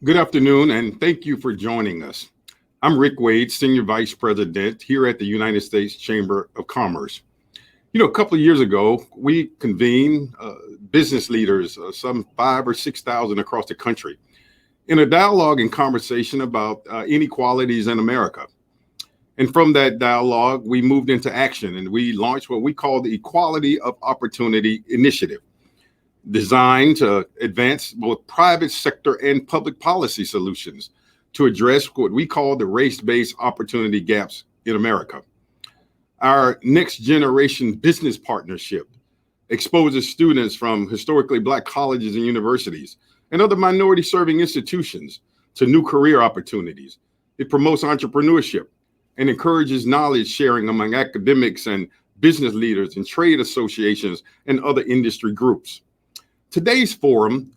Good afternoon, and thank you for joining us. I'm Rick Wade, Senior Vice President here at the United States Chamber of Commerce. A couple of years ago, we convened business leaders, some 5 or 6,000 across the country, in a dialogue and conversation about inequalities in America. And from that dialogue, we moved into action and we launched what we call the Equality of Opportunity Initiative, designed to advance both private sector and public policy solutions to address what we call the race-based opportunity gaps in America. Our next generation business partnership exposes students from historically Black colleges and universities and other minority serving institutions to new career opportunities. It promotes entrepreneurship and encourages knowledge sharing among academics and business leaders and trade associations and other industry groups. Today's forum,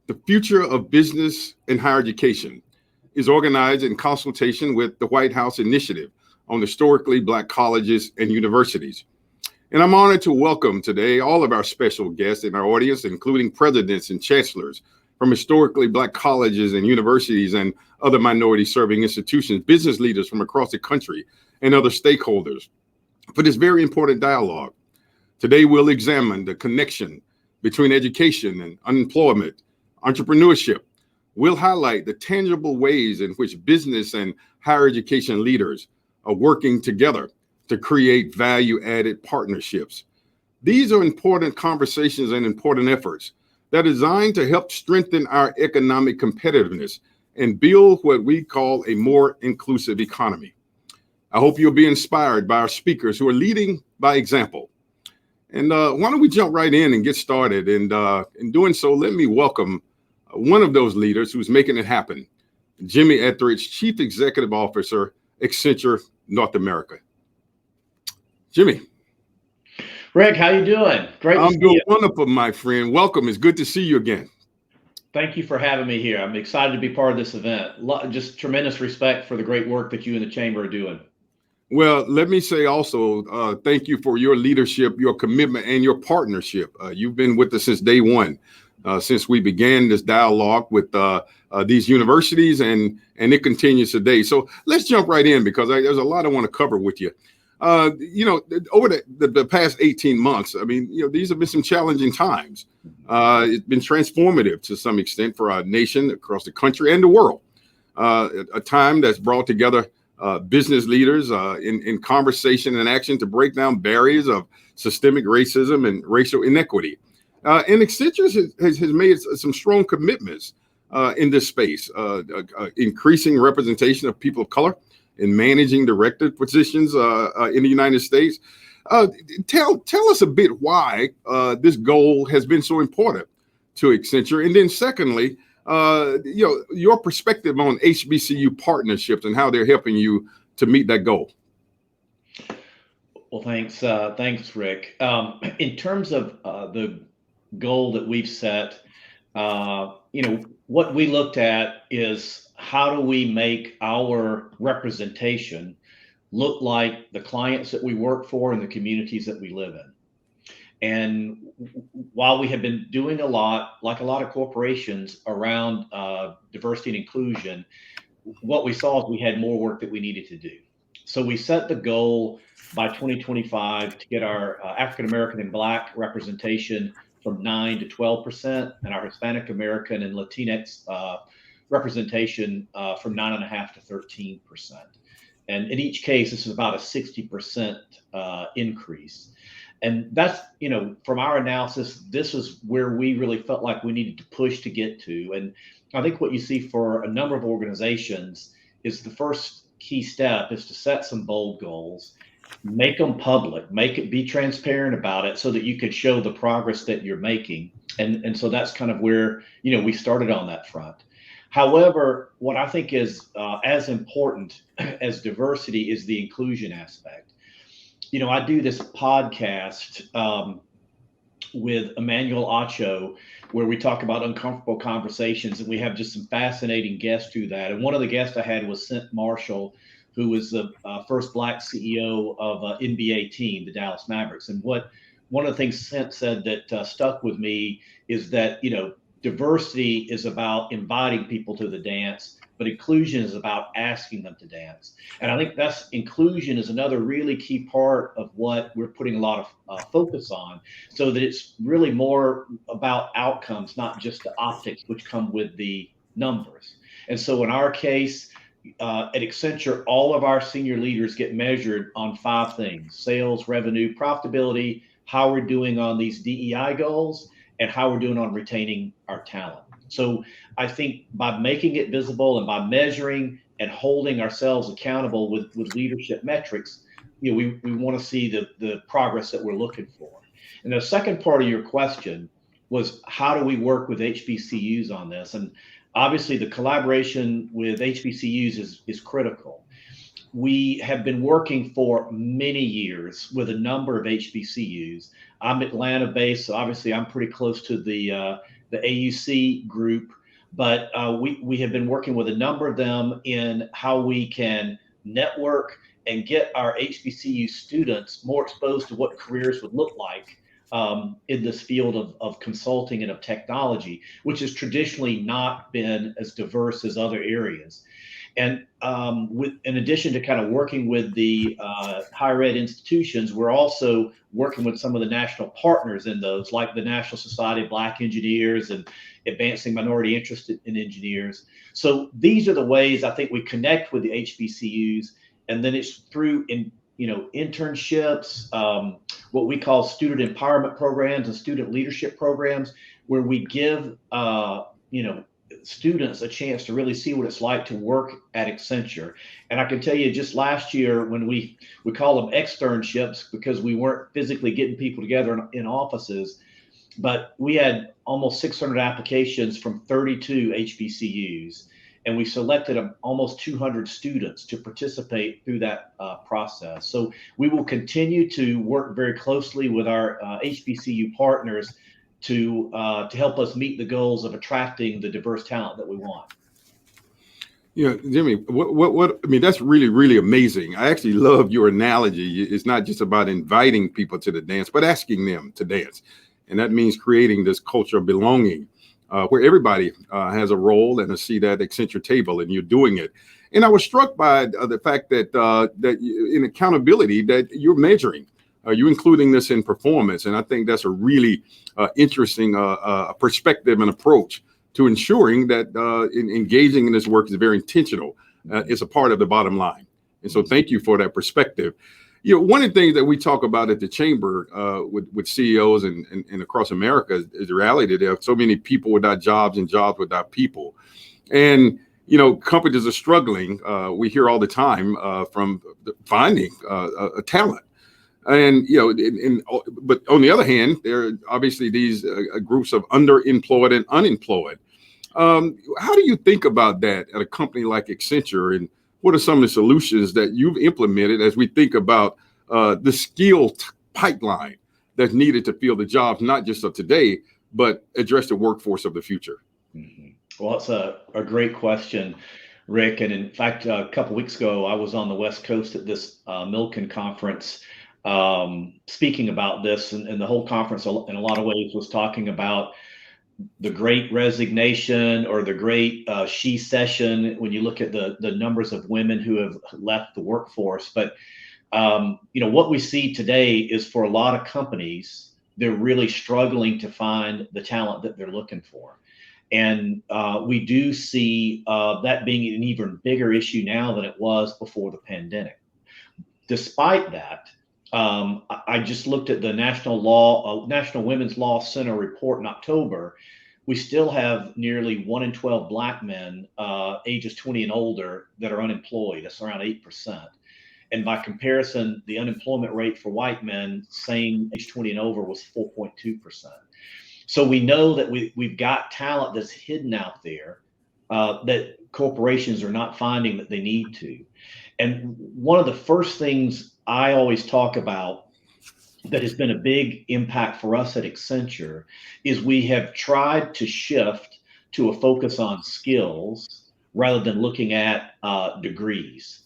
The Future of Business and Higher Education, is organized in consultation with the White House Initiative on Historically Black Colleges and Universities. And I'm honored to welcome today all of our special guests in our audience, including presidents and chancellors from historically Black colleges and universities and other minority serving institutions, business leaders from across the country, and other stakeholders for this very important dialogue. Today, we'll examine the connection between education and unemployment, entrepreneurship. We'll highlight the tangible ways in which business and higher education leaders are working together to create value-added partnerships. These are important conversations and important efforts that are designed to help strengthen our economic competitiveness and build what we call a more inclusive economy. I hope you'll be inspired by our speakers who are leading by example. And why don't we jump right in and get started? And in doing so, let me welcome one of those leaders who's making it happen, Jimmy Etheridge, Chief Executive Officer, Accenture North America. Jimmy. Rick, how you doing? Great to see you. I'm doing you. Wonderful, my friend. Welcome. It's good to see you again. Thank you for having me here. I'm excited to be part of this event. Just tremendous respect for the great work that you and the Chamber are doing. Well, let me say also, thank you for your leadership, your commitment, and your partnership. You've been with us since day one, since we began this dialogue with these universities, and it continues today. So let's jump right in because there's a lot I want to cover with you. Over the past 18 months, these have been some challenging times. It's been transformative to some extent for our nation across the country and the world. A time that's brought together business leaders in conversation and action to break down barriers of systemic racism and racial inequity. And Accenture has made some strong commitments in this space, increasing representation of people of color in managing director positions in the United States. Tell us a bit why this goal has been so important to Accenture. And then secondly, your perspective on HBCU partnerships and how they're helping you to meet that goal. Well, thanks, Rick. In terms of the goal that we've set, what we looked at is how do we make our representation look like the clients that we work for and the communities that we live in. And while we have been doing a lot, like a lot of corporations, around diversity and inclusion, what we saw is we had more work that we needed to do. So we set the goal by 2025 to get our African American and Black representation from 9 to 12%, and our Hispanic American and Latinx representation from 9.5 to 13%. And in each case, this is about a 60% increase. And that's, from our analysis, this is where we really felt like we needed to push to get to. And I think what you see for a number of organizations is the first key step is to set some bold goals, make them public, be transparent about it so that you could show the progress that you're making. And so that's kind of where, we started on that front. However, what I think is as important as diversity is the inclusion aspect. I do this podcast with Emmanuel Acho, where we talk about uncomfortable conversations, and we have just some fascinating guests through that. And one of the guests I had was Cent Marshall, who was the first Black CEO of an NBA team, the Dallas Mavericks. And one of the things Cent said that stuck with me is that, diversity is about inviting people to the dance, but inclusion is about asking them to dance. And I think inclusion is another really key part of what we're putting a lot of focus on, so that it's really more about outcomes, not just the optics, which come with the numbers. And so in our case, at Accenture, all of our senior leaders get measured on 5 things: sales, revenue, profitability, how we're doing on these DEI goals, and how we're doing on retaining our talent. So I think by making it visible and by measuring and holding ourselves accountable with leadership metrics, we want to see the progress that we're looking for. And the second part of your question was, how do we work with HBCUs on this? And obviously the collaboration with HBCUs is critical. We have been working for many years with a number of HBCUs. I'm Atlanta based, so obviously I'm pretty close to the AUC group, but we have been working with a number of them in how we can network and get our HBCU students more exposed to what careers would look like in this field of consulting and of technology, which has traditionally not been as diverse as other areas. And in addition to kind of working with the higher ed institutions, we're also working with some of the national partners in those, like the National Society of Black Engineers and Advancing Minority Interest in Engineers. So these are the ways I think we connect with the HBCUs, and then it's through internships, what we call student empowerment programs and student leadership programs, where we give students a chance to really see what it's like to work at Accenture. And I can tell you, just last year, when we call them externships because we weren't physically getting people together in offices, but we had almost 600 applications from 32 HBCUs, and we selected almost 200 students to participate through that process. So we will continue to work very closely with our HBCU partners to help us meet the goals of attracting the diverse talent that we want. Jimmy, what I mean, that's really, really amazing. I actually love your analogy. It's not just about inviting people to the dance, but asking them to dance. And that means creating this culture of belonging where everybody has a role and a seat at Accenture table, and you're doing it. And I was struck by the fact that in accountability that you're measuring. You're including this in performance. And I think that's a really interesting perspective and approach to ensuring that engaging in this work is very intentional. It's a part of the bottom line. And so thank you for that perspective. One of the things that we talk about at the Chamber with CEOs and across America is the reality that there are so many people without jobs and jobs without people. And companies are struggling. We hear all the time from finding a talent. And, but on the other hand, there are obviously these groups of underemployed and unemployed. How do you think about that at a company like Accenture? And what are some of the solutions that you've implemented as we think about the skill pipeline that's needed to fill the jobs, not just of today, but address the workforce of the future? Mm-hmm. Well, it's a great question, Rick. And in fact, a couple of weeks ago, I was on the West Coast at this Milken conference speaking about this, and the whole conference in a lot of ways was talking about the great resignation or the great she session when you look at the numbers of women who have left the workforce. But what we see today is, for a lot of companies, they're really struggling to find the talent that they're looking for. And we do see that being an even bigger issue now than it was before the pandemic. Despite that, I just looked at the National Women's Law Center report in October. We still have nearly 1 in 12 Black men ages 20 and older that are unemployed. That's around 8%. And by comparison, the unemployment rate for white men, same age 20 and over, was 4.2%. So we know that we've got talent that's hidden out there that corporations are not finding that they need to. And one of the first things I always talk about that has been a big impact for us at Accenture is we have tried to shift to a focus on skills rather than looking at degrees.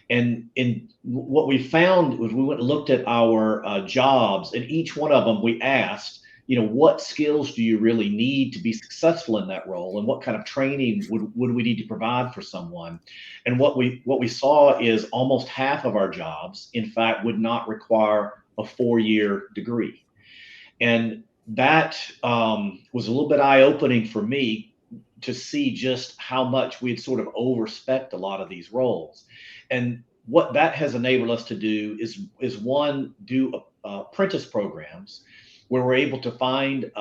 And what we found was we went and looked at our jobs, and each one of them we asked, what skills do you really need to be successful in that role, and what kind of training would we need to provide for someone? And what we saw is almost half of our jobs, in fact, would not require a 4-year degree. And that was a little bit eye-opening for me to see just how much we'd sort of overspec a lot of these roles. And what that has enabled us to do is one, do apprentice programs where we're able to find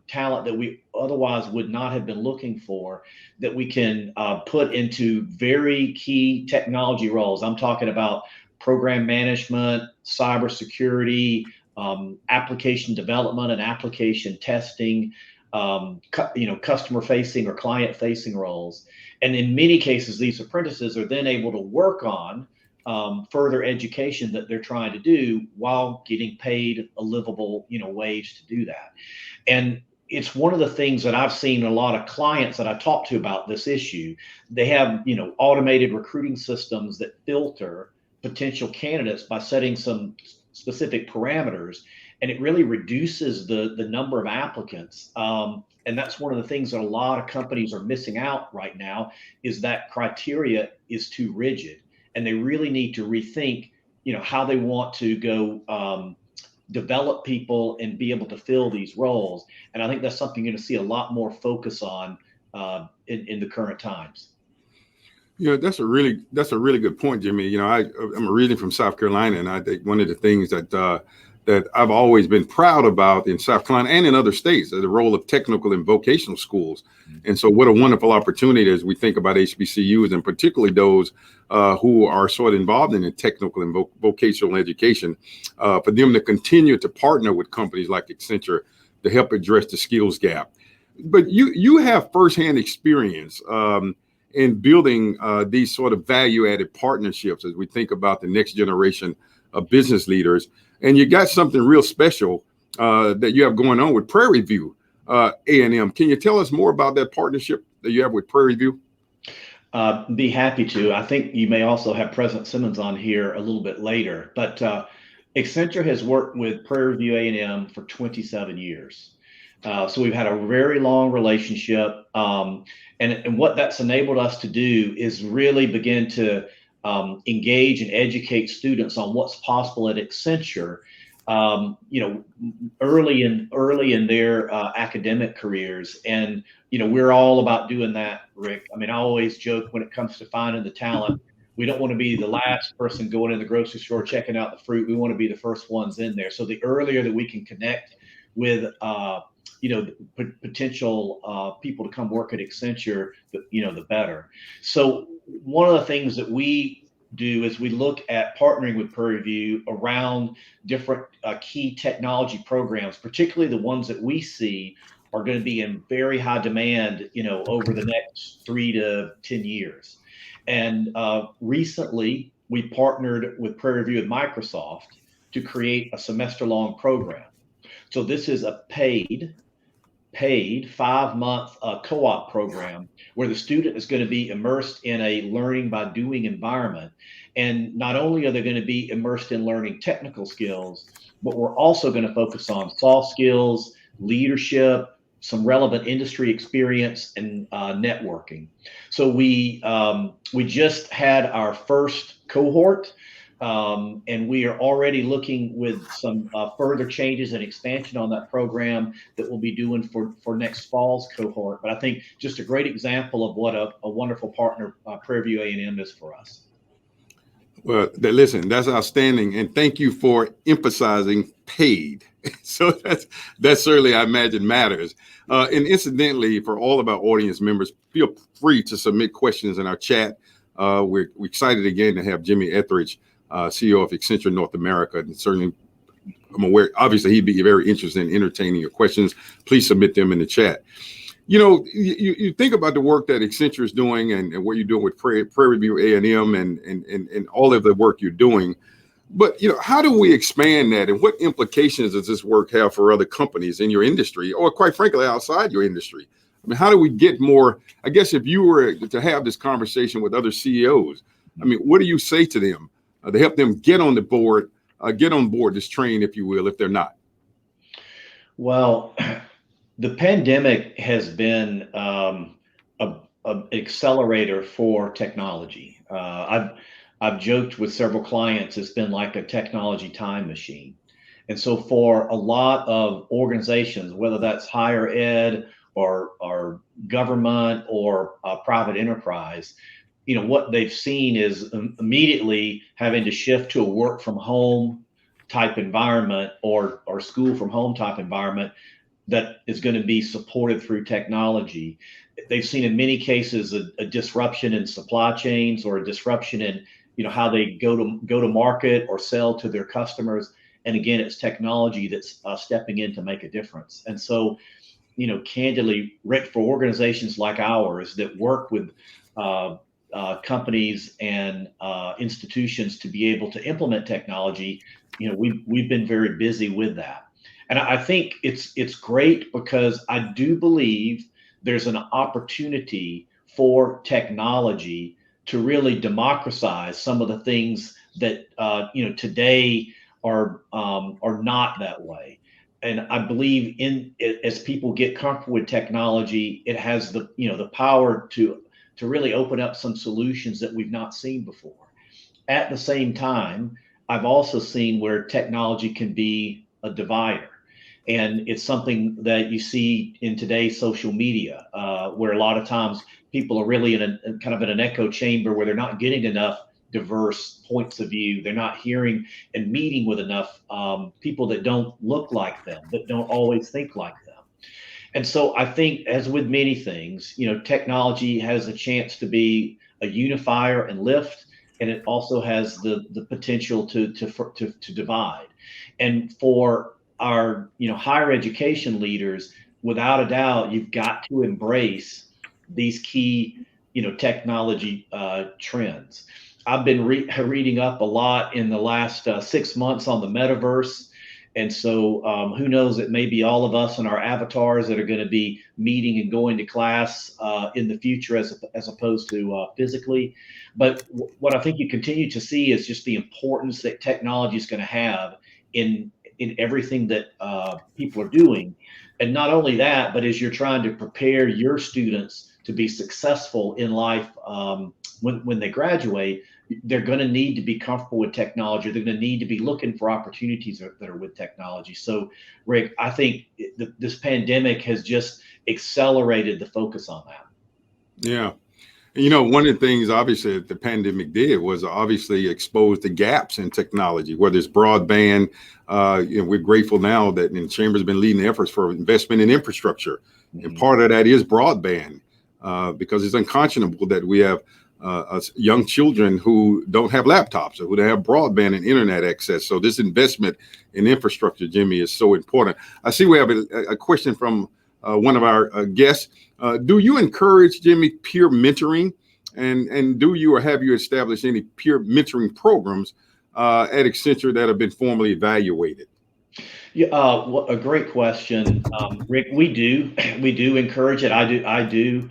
talent that we otherwise would not have been looking for, that we can put into very key technology roles. I'm talking about program management, cybersecurity, application development and application testing, customer facing or client facing roles. And in many cases, these apprentices are then able to work on further education that they're trying to do while getting paid a livable, wage to do that. And it's one of the things that I've seen a lot of clients that I talk to about this issue. They have, automated recruiting systems that filter potential candidates by setting some specific parameters, and it really reduces the number of applicants. And that's one of the things that a lot of companies are missing out right now, is that criteria is too rigid, and they really need to rethink, how they want to go develop people and be able to fill these roles. And I think that's something you're going to see a lot more focus on in the current times. That's a really good point, Jimmy. I'm originally from South Carolina, and I think one of the things that I've always been proud about in South Carolina and in other states is the role of technical and vocational schools. And so what a wonderful opportunity as we think about HBCUs, and particularly those who are sort of involved in the technical and vocational education, for them to continue to partner with companies like Accenture to help address the skills gap. But you have firsthand experience in building these sort of value-added partnerships as we think about the next generation of business leaders. And you got something real special that you have going on with Prairie View A&M. Can you tell us more about that partnership that you have with Prairie View? Be happy to. I think you may also have President Simmons on here a little bit later, but Accenture has worked with Prairie View A&M for 27 years. So we've had a very long relationship. And what that's enabled us to do is really begin to engage and educate students on what's possible at Accenture, early in their academic careers. And, we're all about doing that, Rick. I mean, I always joke when it comes to finding the talent, we don't want to be the last person going in the grocery store checking out the fruit. We want to be the first ones in there. So the earlier that we can connect with potential people to come work at Accenture, the better. So one of the things that we do is we look at partnering with Prairie View around different key technology programs, particularly the ones that we see are going to be in very high demand, over the next 3 to 10 years. And recently we partnered with Prairie View and Microsoft to create a semester-long program. So this is a paid 5-month co-op program where the student is going to be immersed in a learning by doing environment. And not only are they going to be immersed in learning technical skills, but we're also going to focus on soft skills, leadership, some relevant industry experience, and networking. So we just had our first cohort. And we are already looking with some further changes and expansion on that program that we'll be doing for next fall's cohort. But I think just a great example of what a wonderful partner Prairie View A&M is for us. Well, listen, that's outstanding. And thank you for emphasizing paid. So that certainly, I imagine, matters. And incidentally, for all of our audience members, feel free to submit questions in our chat. We're excited again to have Jimmy Etheridge, CEO of Accenture North America. And certainly, I'm aware, obviously, he'd be very interested in entertaining your questions. Please submit them in the chat. You think about the work that Accenture is doing and what you're doing with Prairie View A&M and all of the work you're doing. But, how do we expand that, and what implications does this work have for other companies in your industry, or quite frankly, outside your industry? I mean, how do we get more? I guess if you were to have this conversation with other CEOs, I mean, what do you say to them to help them get on board this train, if you will, if they're not? Well, the pandemic has been a accelerator for technology. I've joked with several clients, it's been like a technology time machine. And so for a lot of organizations, whether that's higher ed or government or private enterprise, what they've seen is immediately having to shift to a work from home type environment or school from home type environment that is going to be supported through technology. They've seen in many cases a disruption in supply chains or a disruption in how they go to market or sell to their customers. And again, it's technology that's stepping in to make a difference. And so, candidly, Rick, for organizations like ours that work with companies and institutions to be able to implement technology, we've been very busy with that. And I think it's great because I do believe there's an opportunity for technology to really democratize some of the things that today are not that way. And I believe as people get comfortable with technology, it has the power to really open up some solutions that we've not seen before. At the same time, I've also seen where technology can be a divider. And it's something that you see in today's social media, where a lot of times people are really in a kind of in an echo chamber where they're not getting enough diverse points of view. They're not hearing and meeting with enough people that don't look like them, that don't always think like them. And so I think, as with many things, technology has a chance to be a unifier and lift, and it also has the potential to divide. And for our higher education leaders, without a doubt, you've got to embrace these key technology trends. I've been reading up a lot in the last 6 months on the metaverse. And so who knows, it may be all of us and our avatars that are going to be meeting and going to class in the future as opposed to physically. But what I think you continue to see is just the importance that technology is going to have in everything that people are doing. And not only that, but as you're trying to prepare your students to be successful in life when they graduate, they're going to need to be comfortable with technology. They're going to need to be looking for opportunities that are with technology. So, Rick, I think this pandemic has just accelerated the focus on that. Yeah. One of the things obviously that the pandemic did was obviously expose the gaps in technology, whether it's broadband. We're grateful now that the Chamber's been leading the efforts for investment in infrastructure. Mm-hmm. And part of that is broadband, because it's unconscionable that we have young children who don't have laptops or who don't have broadband and internet access. So this investment in infrastructure, Jimmy, is so important. I see we have a question from one of our guests. Do you encourage, Jimmy, peer mentoring? And do you or have you established any peer mentoring programs at Accenture that have been formally evaluated? Yeah, a great question, Rick. We do encourage it. I do.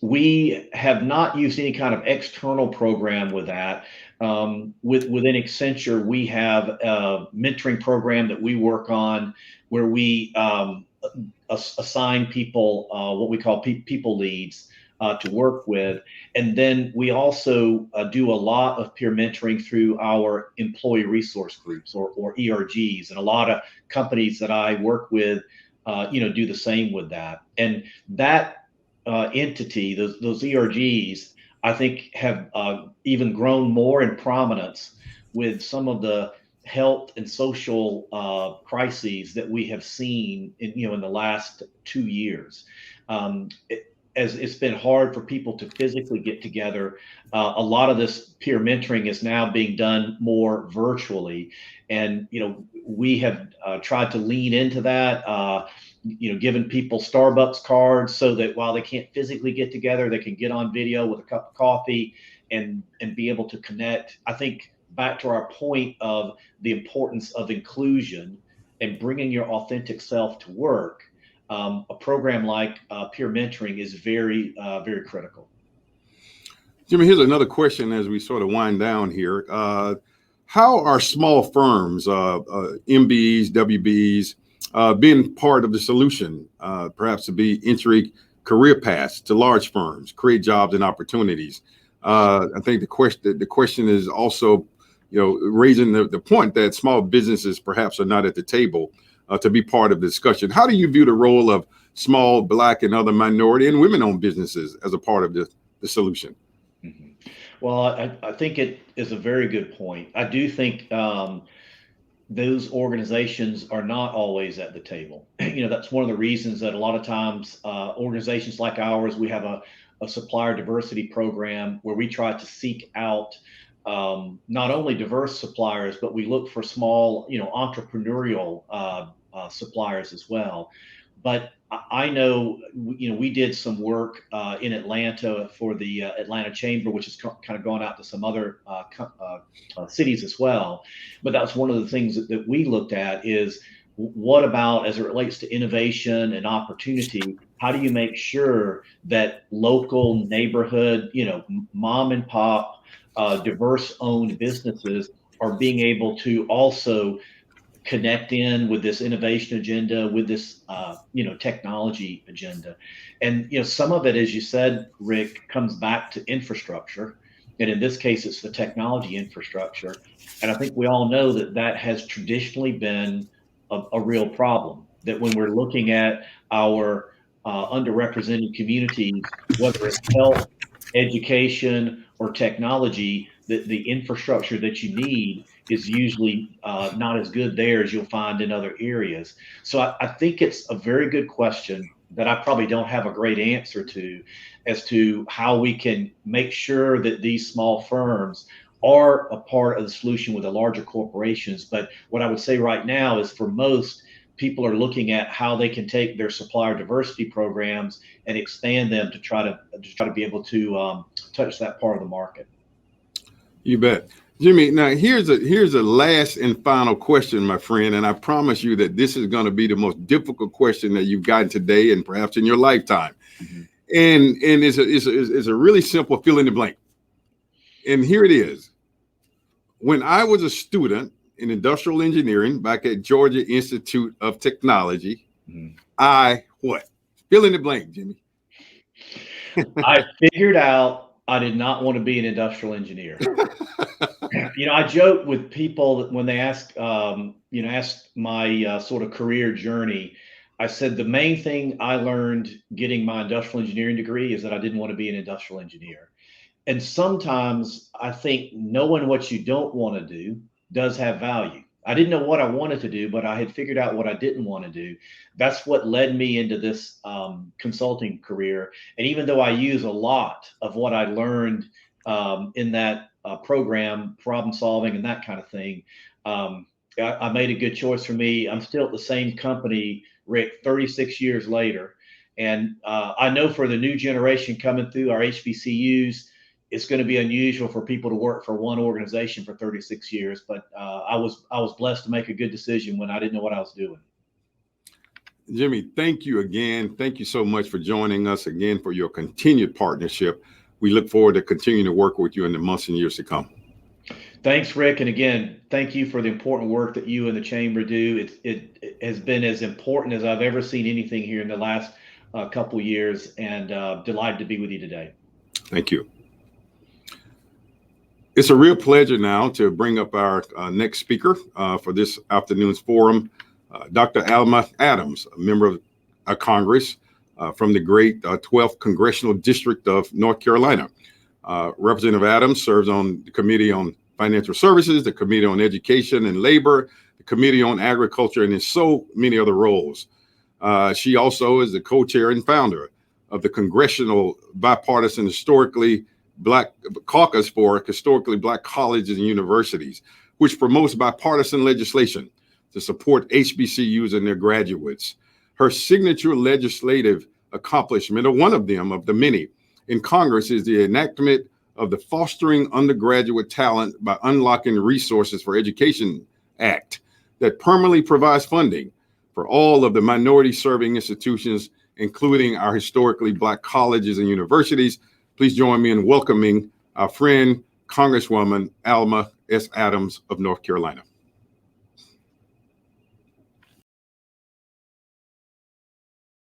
We have not used any kind of external program with that. Within Accenture, we have a mentoring program that we work on where we assign people what we call people leads to work with. And then we also do a lot of peer mentoring through our employee resource groups or ERGs. And a lot of companies that I work with, do the same with that. And that entity, those ERGs, I think have even grown more in prominence with some of the health and social crises that we have seen in the last 2 years. As it's been hard for people to physically get together, a lot of this peer mentoring is now being done more virtually. And, we have tried to lean into that, giving people Starbucks cards so that while they can't physically get together, they can get on video with a cup of coffee and be able to connect. I think back to our point of the importance of inclusion and bringing your authentic self to work, a program like peer mentoring is very, very critical. Jimmy, here's another question as we sort of wind down here. How are small firms, MBEs, WBEs, being part of the solution, perhaps to be entry career paths to large firms, create jobs and opportunities. I think the question is also, raising the point that small businesses perhaps are not at the table to be part of the discussion. How do you view the role of small Black and other minority and women-owned businesses as a part of the solution? Mhm. Well, I think it is a very good point. I do think those organizations are not always at the table. That's one of the reasons that a lot of times organizations like ours, we have a supplier diversity program where we try to seek out not only diverse suppliers, but we look for small, entrepreneurial suppliers as well. But I know, we did some work in Atlanta for the Atlanta Chamber, which has kind of gone out to some other cities as well. But that's one of the things that we looked at is what about as it relates to innovation and opportunity? How do you make sure that local neighborhood, mom and pop, diverse owned businesses are being able to also connect in with this innovation agenda, with this technology agenda? And some of it, as you said, Rick, comes back to infrastructure, and in this case it's the technology infrastructure. And I think we all know that that has traditionally been a real problem, that when we're looking at our underrepresented communities, whether it's health, education, or technology, the infrastructure that you need is usually not as good there as you'll find in other areas. So I think it's a very good question that I probably don't have a great answer to, as to how we can make sure that these small firms are a part of the solution with the larger corporations. But what I would say right now is, for most people, are looking at how they can take their supplier diversity programs and expand them to try to be able to touch that part of the market. You bet. Jimmy, now here's a last and final question, my friend, and I promise you that this is going to be the most difficult question that you've gotten today and perhaps in your lifetime. Mm-hmm. And it's a really simple fill in the blank. And here it is. When I was a student in industrial engineering back at Georgia Institute of Technology, mm-hmm. I what? Fill in the blank, Jimmy. I figured out I did not want to be an industrial engineer. I joke with people that when they ask my sort of career journey, I said the main thing I learned getting my industrial engineering degree is that I didn't want to be an industrial engineer. And sometimes I think knowing what you don't want to do does have value. I didn't know what I wanted to do, but I had figured out what I didn't want to do. That's what led me into this consulting career. And even though I use a lot of what I learned in that program, problem solving and that kind of thing, I made a good choice for me. I'm still at the same company, Rick, 36 years later. And I know for the new generation coming through our HBCUs, it's going to be unusual for people to work for one organization for 36 years, but I was blessed to make a good decision when I didn't know what I was doing. Jimmy, thank you again. Thank you so much for joining us again, for your continued partnership. We look forward to continuing to work with you in the months and years to come. Thanks, Rick. And again, thank you for the important work that you and the Chamber do. It has been as important as I've ever seen anything here in the last couple of years, and delighted to be with you today. Thank you. It's a real pleasure now to bring up our next speaker for this afternoon's forum, Dr. Alma Adams, a member of Congress from the great 12th Congressional District of North Carolina. Representative Adams serves on the Committee on Financial Services, the Committee on Education and Labor, the Committee on Agriculture, and in so many other roles. She also is the co-chair and founder of the Congressional Bipartisan Historically Black Caucus for Historically Black Colleges and Universities, which promotes bipartisan legislation to support HBCUs and their graduates. Her signature legislative accomplishment, or one of them of the many in Congress, is the enactment of the Fostering Undergraduate Talent by Unlocking Resources for Education Act that permanently provides funding for all of the minority-serving institutions, including our historically Black colleges and universities. Please join me in welcoming our friend, Congresswoman Alma S. Adams of North Carolina.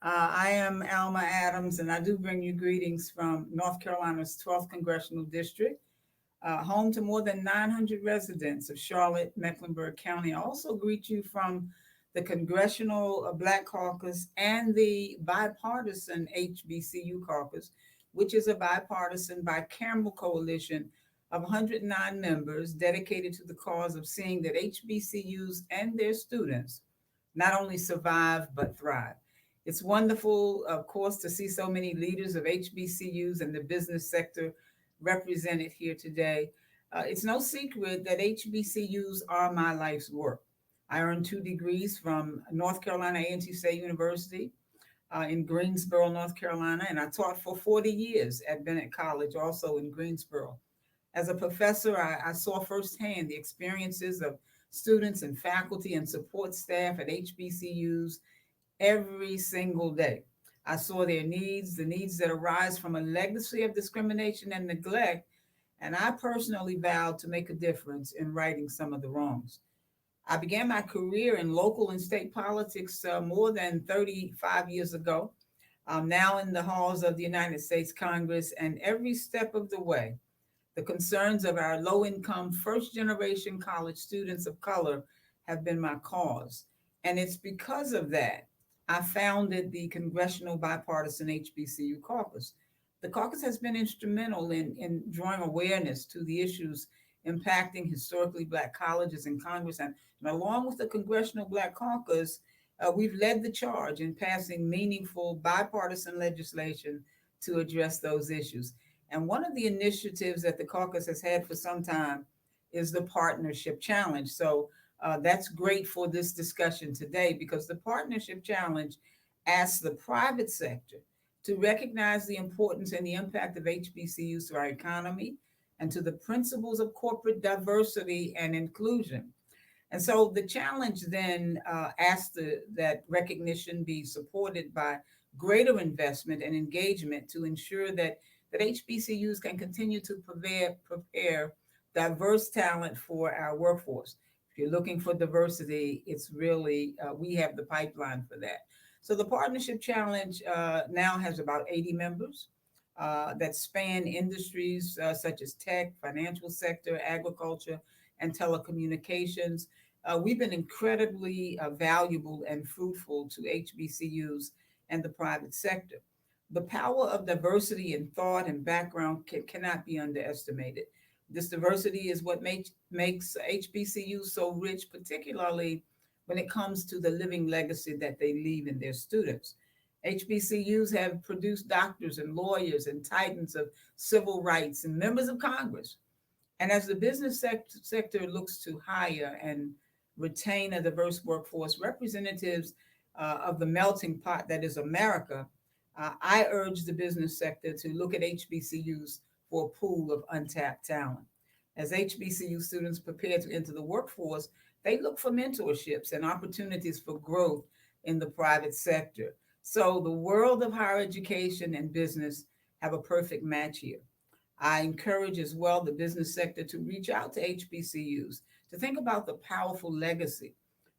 I am Alma Adams, and I do bring you greetings from North Carolina's 12th Congressional District, home to more than 900 residents of Charlotte, Mecklenburg County. I also greet you from the Congressional Black Caucus and the bipartisan HBCU Caucus, which is a bipartisan bicameral coalition of 109 members dedicated to the cause of seeing that HBCUs and their students not only survive but thrive. It's wonderful, of course, to see so many leaders of HBCUs and the business sector represented here today. It's no secret that HBCUs are my life's work. I earned 2 degrees from North Carolina A&T State University in Greensboro, North Carolina, and I taught for 40 years at Bennett College, also in Greensboro. As a professor, I saw firsthand the experiences of students and faculty and support staff at HBCUs every single day. I saw their needs, the needs that arise from a legacy of discrimination and neglect, and I personally vowed to make a difference in righting some of the wrongs. I began my career in local and state politics more than 35 years ago. I'm now in the halls of the United States Congress, and every step of the way, the concerns of our low-income, first-generation college students of color have been my cause. And it's because of that I founded the Congressional Bipartisan HBCU Caucus. The caucus has been instrumental in drawing awareness to the issues impacting historically Black colleges in Congress. And along with the Congressional Black Caucus, we've led the charge in passing meaningful bipartisan legislation to address those issues. And one of the initiatives that the caucus has had for some time is the Partnership Challenge. So that's great for this discussion today, because the Partnership Challenge asks the private sector to recognize the importance and the impact of HBCUs to our economy and to the principles of corporate diversity and inclusion. And so the challenge then asks that recognition be supported by greater investment and engagement to ensure that HBCUs can continue to prepare diverse talent for our workforce. If you're looking for diversity, it's really, we have the pipeline for that. So the Partnership Challenge now has about 80 members that span industries such as tech, financial sector, agriculture, and telecommunications. We've been incredibly valuable and fruitful to HBCUs and the private sector. The power of diversity in thought and background cannot be underestimated. This diversity is what makes HBCUs so rich, particularly when it comes to the living legacy that they leave in their students. HBCUs have produced doctors and lawyers and titans of civil rights and members of Congress. And as the business sector looks to hire and retain a diverse workforce, representatives of the melting pot that is America, I urge the business sector to look at HBCUs for a pool of untapped talent. As HBCU students prepare to enter the workforce, they look for mentorships and opportunities for growth in the private sector. So the world of higher education and business have a perfect match here. I encourage as well the business sector to reach out to HBCUs to think about the powerful legacy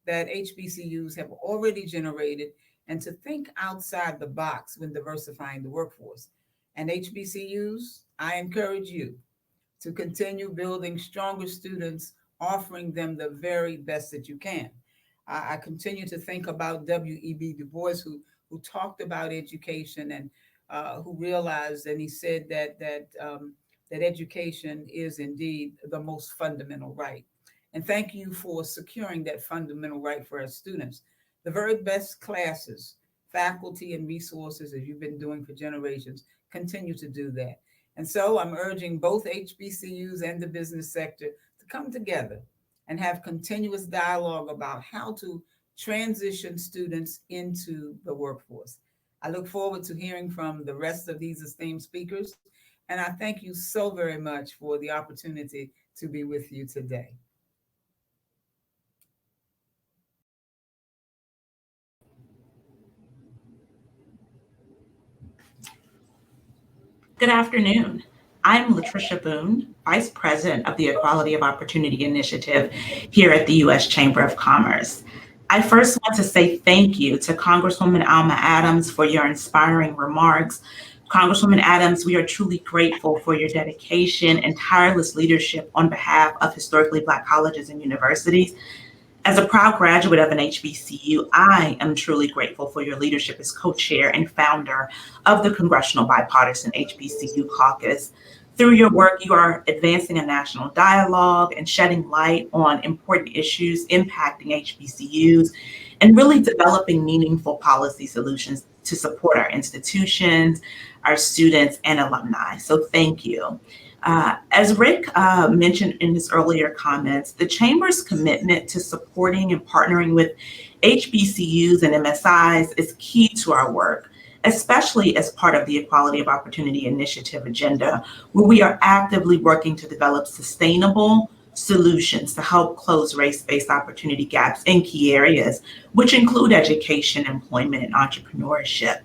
that HBCUs have already generated and to think outside the box when diversifying the workforce. And HBCUs, I encourage you to continue building stronger students, offering them the very best that you can. I continue to think about W.E.B. Du Bois, who talked about education and who realized, and he said that education is indeed the most fundamental right. And thank you for securing that fundamental right for our students. The very best classes, faculty, and resources, as you've been doing for generations, continue to do that. And so I'm urging both HBCUs and the business sector to come together and have continuous dialogue about how to transition students into the workforce. I look forward to hearing from the rest of these esteemed speakers, and I thank you so very much for the opportunity to be with you today. Good afternoon. I'm Patricia Boone, Vice President of the Equality of Opportunity Initiative here at the U.S. Chamber of Commerce. I first want to say thank you to Congresswoman Alma Adams for your inspiring remarks. Congresswoman Adams, we are truly grateful for your dedication and tireless leadership on behalf of historically Black colleges and universities. As a proud graduate of an HBCU, I am truly grateful for your leadership as co-chair and founder of the Congressional Bipartisan HBCU Caucus. Through your work, you are advancing a national dialogue and shedding light on important issues impacting HBCUs and really developing meaningful policy solutions to support our institutions, our students, and alumni. So thank you. As Rick mentioned in his earlier comments, the Chamber's commitment to supporting and partnering with HBCUs and MSIs is key to our work, especially as part of the Equality of Opportunity Initiative agenda, where we are actively working to develop sustainable solutions to help close race-based opportunity gaps in key areas, which include education, employment, and entrepreneurship.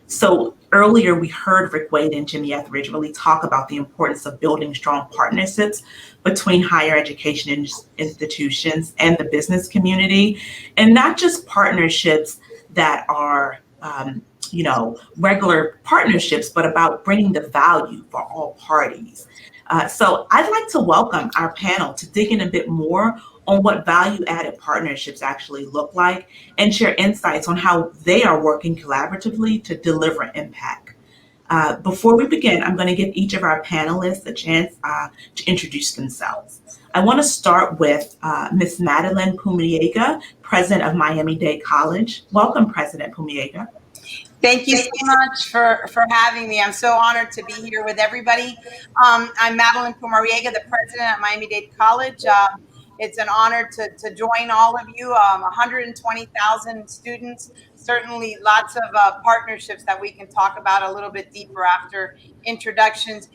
So earlier we heard Rick Wade and Jimmy Etheridge really talk about the importance of building strong partnerships between higher education institutions and the business community, and not just partnerships that are regular partnerships, but about bringing the value for all parties. So I'd like to welcome our panel to dig in a bit more on what value-added partnerships actually look like and share insights on how they are working collaboratively to deliver impact. Before we begin, I'm going to give each of our panelists a chance to introduce themselves. I want to start with Ms. Madeline Pumiega, President of Miami-Dade College. Welcome, President Pumiega. Thank you so much for having me. I'm so honored to be here with everybody. I'm Madeline Pumiega, the president at Miami-Dade College. It's an honor to join all of you, 120,000 students, certainly lots of partnerships that we can talk about a little bit deeper after introductions.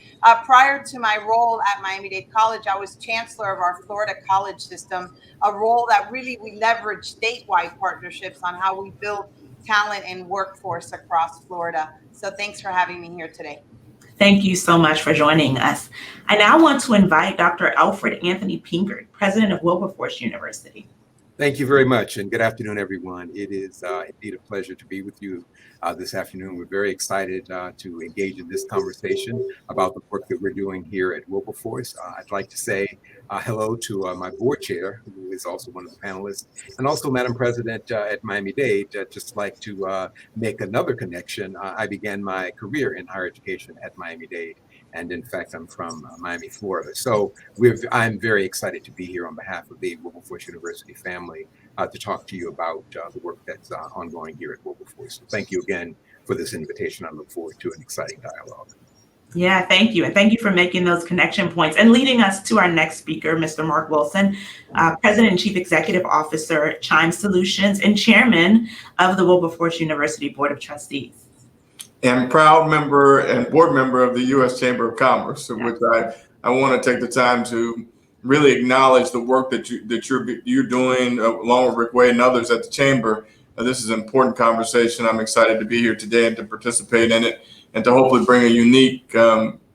Prior to my role at Miami-Dade College, I was chancellor of our Florida college system, a role that really we leverage statewide partnerships on how we build talent and workforce across Florida. So thanks for having me here today. Thank you so much for joining us. I now want to invite Dr. Alfred Anthony Pinkert, president of Wobble Force University. Thank you very much, and good afternoon, everyone. It is indeed a pleasure to be with you this afternoon. We're very excited to engage in this conversation about the work that we're doing here at Wobble Force. I'd like to say hello to my board chair, who is also one of the panelists, and also Madam President at Miami-Dade. Just like to make another connection. I began my career in higher education at Miami-Dade. And in fact, I'm from Miami, Florida. So I'm very excited to be here on behalf of the Wobble Force University family to talk to you about the work that's ongoing here at Wobble Force. So thank you again for this invitation. I look forward to an exciting dialogue. Yeah, thank you. And thank you for making those connection points and leading us to our next speaker, Mr. Mark Wilson, President and Chief Executive Officer, Chime Solutions, and Chairman of the Wobble Force University Board of Trustees. And proud member and board member of the U.S. Chamber of Commerce, which I want to take the time to really acknowledge the work that you're doing along with Rick Wade and others at the Chamber. This is an important conversation. I'm excited to be here today and to participate in it and to hopefully bring a unique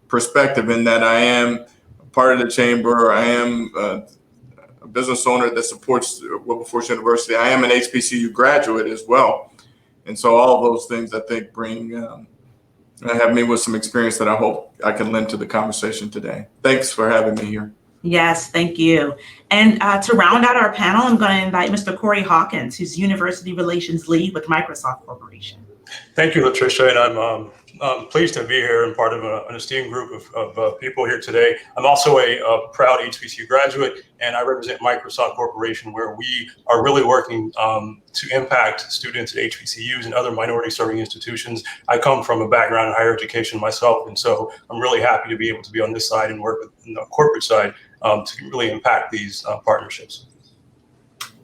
perspective in that I am part of the Chamber. I am a business owner that supports Wobble Force University. I am an HBCU graduate as well. And so all of those things, I think, have me with some experience that I hope I can lend to the conversation today. Thanks for having me here. Yes, thank you. And to round out our panel, I'm going to invite Mr. Corey Hawkins, who's University Relations Lead with Microsoft Corporation. Thank you, Latricia, and I'm pleased to be here and part of an esteemed group of people here today. I'm also a proud HBCU graduate, and I represent Microsoft Corporation, where we are really working to impact students at HBCUs and other minority-serving institutions. I come from a background in higher education myself, and so I'm really happy to be able to be on this side and work with the corporate side to really impact these partnerships.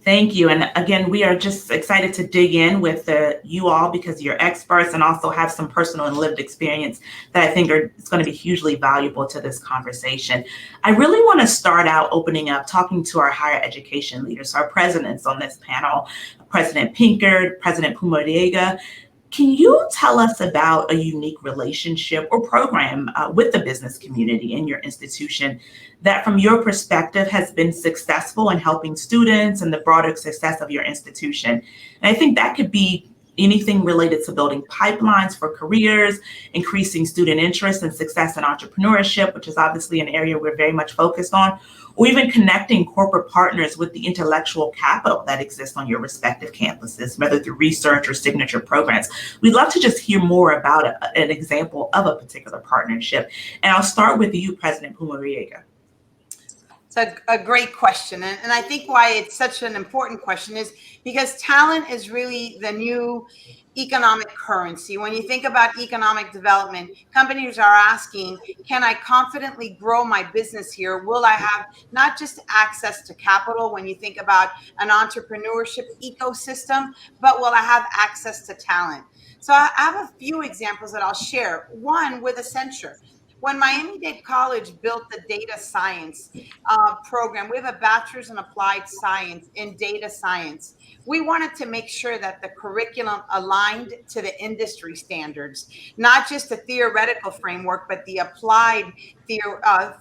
Thank you. And again, we are just excited to dig in with you all because you're experts and also have some personal and lived experience that I think is going to be hugely valuable to this conversation. I really want to start out opening up, talking to our higher education leaders, our presidents on this panel, President Pinkert, President Pumiega. Can you tell us about a unique relationship or program with the business community in your institution that, from your perspective, has been successful in helping students and the broader success of your institution? And I think that could be anything related to building pipelines for careers, increasing student interest and success in entrepreneurship, which is obviously an area we're very much focused on, or even connecting corporate partners with the intellectual capital that exists on your respective campuses, whether through research or signature programs. We'd love to just hear more about an example of a particular partnership. And I'll start with you, President Pumariega. It's a great question. And I think why it's such an important question is because talent is really the new economic currency. When you think about economic development, companies are asking, can I confidently grow my business here? Will I have not just access to capital when you think about an entrepreneurship ecosystem, but will I have access to talent? So I have a few examples that I'll share. One with Accenture. When Miami-Dade College built the data science program, we have a bachelor's in applied science in data science. We wanted to make sure that the curriculum aligned to the industry standards, not just the theoretical framework, but the applied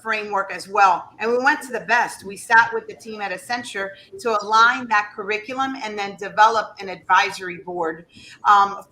framework as well. And we went to the best. We sat with the team at Accenture to align that curriculum and then develop an advisory board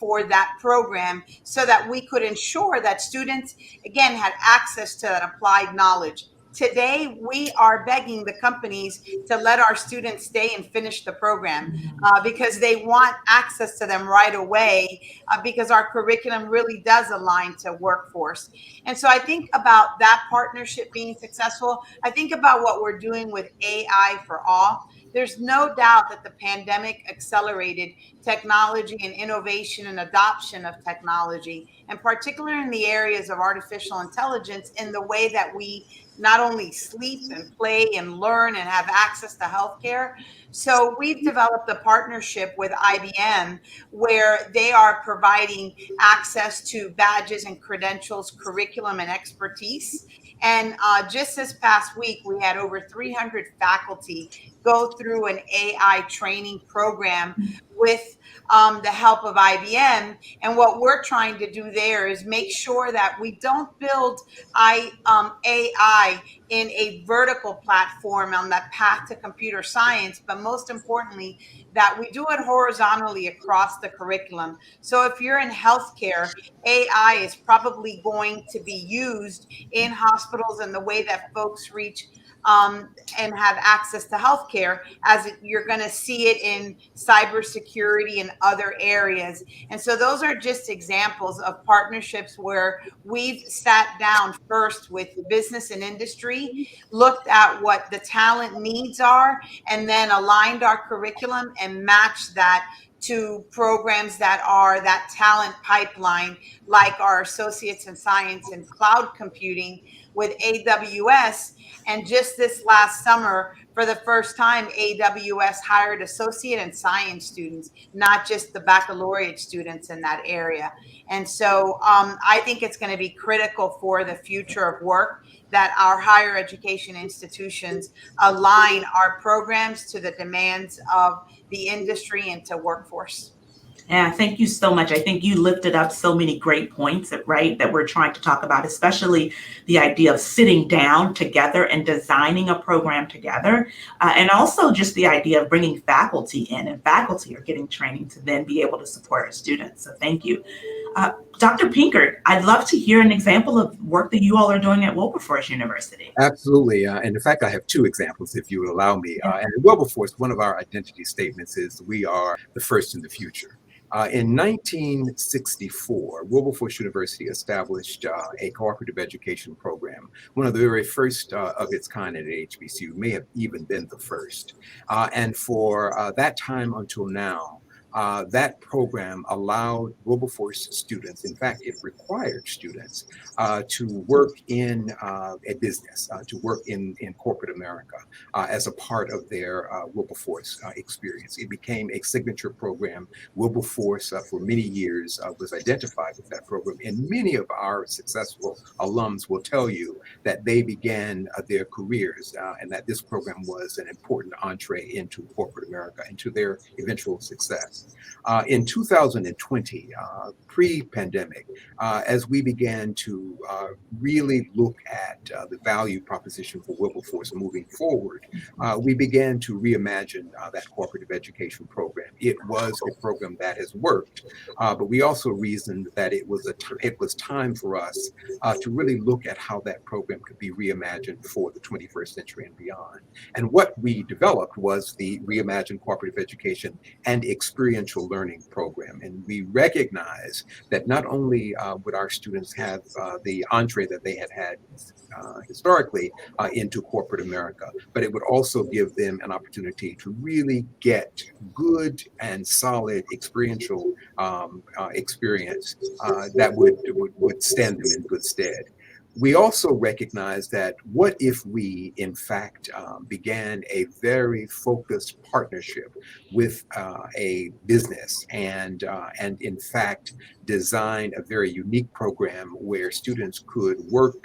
for that program so that we could ensure that students, again, had access to that applied knowledge. Today, we are begging the companies to let our students stay and finish the program because they want access to them right away because our curriculum really does align to workforce. And so I think about that partnership being successful. I think about what we're doing with AI for All. There's no doubt that the pandemic accelerated technology and innovation and adoption of technology, and particularly in the areas of artificial intelligence in the way that we not only sleep and play and learn and have access to healthcare. So we've developed a partnership with IBM where they are providing access to badges and credentials, curriculum, and expertise. And just this past week, we had over 300 faculty go through an AI training program with the help of IBM. And what we're trying to do there is make sure that we don't build AI in a vertical platform on that path to computer science, but most importantly, that we do it horizontally across the curriculum. So if you're in healthcare, AI is probably going to be used in hospitals and the way that folks reach and have access to healthcare, as you're going to see it in cybersecurity and other areas. And so those are just examples of partnerships where we've sat down first with business and industry, looked at what the talent needs are, and then aligned our curriculum and matched that to programs that are that talent pipeline, like our associates in science and cloud computing with AWS. And just this last summer, for the first time, AWS hired associate and science students, not just the baccalaureate students in that area. And so I think it's going to be critical for the future of work that our higher education institutions align our programs to the demands of the industry and to workforce. Yeah, thank you so much. I think you lifted up so many great points, right, that we're trying to talk about, especially the idea of sitting down together and designing a program together, and also just the idea of bringing faculty in, and faculty are getting training to then be able to support our students. So thank you. Dr. Pinkert, I'd love to hear an example of work that you all are doing at Wobble Force University. Absolutely. And in fact, I have two examples, if you would allow me. And at Wobble Force, one of our identity statements is we are the first in the future. In 1964, Wobble Force University established a cooperative education program, one of the very first of its kind at HBCU, may have even been the first. And for that time until now, that program allowed Wobble Force students, in fact, it required students to work in a business, to work in corporate America as a part of their Wobble Force experience. It became a signature program. Wobble Force for many years was identified with that program. And many of our successful alums will tell you that they began their careers and that this program was an important entree into corporate America, into their eventual success. business. In 2020, pre-pandemic, as we began to really look at the value proposition for Wobble Force moving forward, we began to reimagine that cooperative education program. It was a program that has worked, but we also reasoned that it was time for us to really look at how that program could be reimagined for the 21st century and beyond. And what we developed was the Reimagined Cooperative Education and Experiential Learning Program. And we recognize that not only would our students have the entree that they had historically into corporate America, but it would also give them an opportunity to really get good and solid experiential experience that would stand them in good stead. We also recognize that what if we, in fact, began a very focused partnership with a business and in fact, design a very unique program where students could work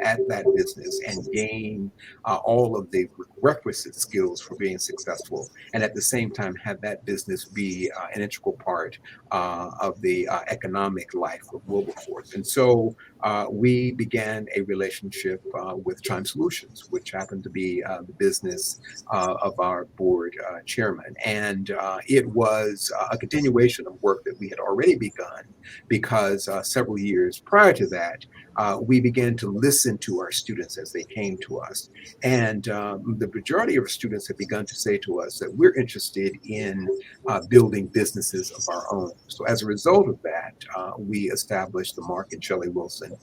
at that business and gain all of the requisite skills for being successful, and at the same time have that business be an integral part of the economic life of Wobble Force. And so we began a relationship with Chime Solutions, which happened to be the business of our board chairman. And it was a continuation of work that we had already begun, because several years prior to that, we began to listen to our students as they came to us. And the majority of our students have begun to say to us that we're interested in building businesses of our own. So as a result of that, we established the Mark and Shelley Wilson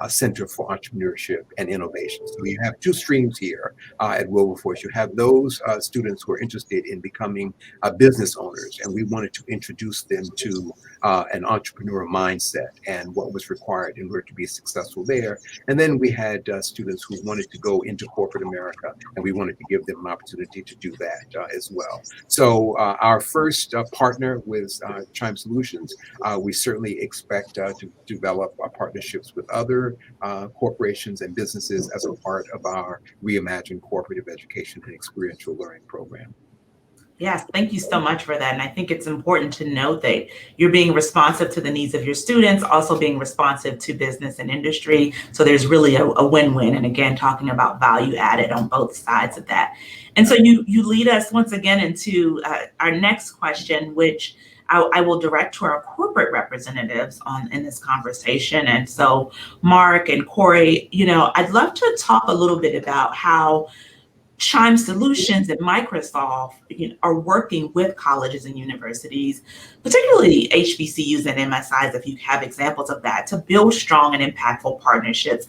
Center for Entrepreneurship and Innovation. So you have two streams here at Wobble Force. You have those students who are interested in becoming business owners, and we wanted to introduce them to an entrepreneur mindset and what was required in order to be successful there. And then we had students who wanted to go into corporate America, and we wanted to give them an opportunity to do that as well. So our first partner with Chime Solutions, we certainly expect to develop partnerships with other corporations and businesses as a part of our Reimagined Cooperative Education and Experiential Learning Program. Yes, thank you so much for that. And I think it's important to note that you're being responsive to the needs of your students, also being responsive to business and industry. So there's really a win-win. And again, talking about value added on both sides of that. And so you lead us once again into our next question, which I will direct to our corporate representatives in this conversation. And so Mark and Corey, I'd love to talk a little bit about how Chime Solutions and Microsoft are working with colleges and universities, particularly HBCUs and MSIs, if you have examples of that, to build strong and impactful partnerships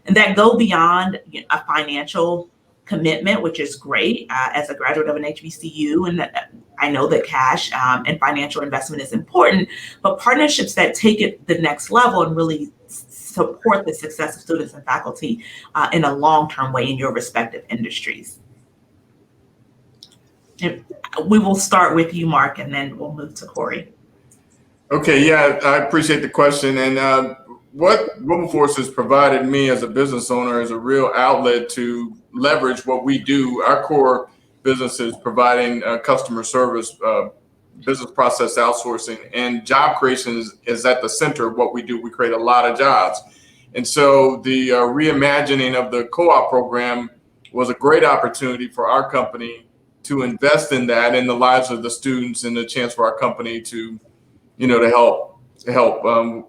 and that go beyond a financial commitment, which is great as a graduate of an HBCU. And I know that cash and financial investment is important, but partnerships that take it the next level and really support the success of students and faculty in a long-term way in your respective industries. And we will start with you, Mark, and then we'll move to Corey. Okay, yeah, I appreciate the question. And what Wobble Force has provided me as a business owner is a real outlet to leverage what we do. Our core business is providing customer service, business process outsourcing, and job creation is at the center of what we do. We create a lot of jobs. And so the reimagining of the co-op program was a great opportunity for our company to invest in that, in the lives of the students, and the chance for our company to, to help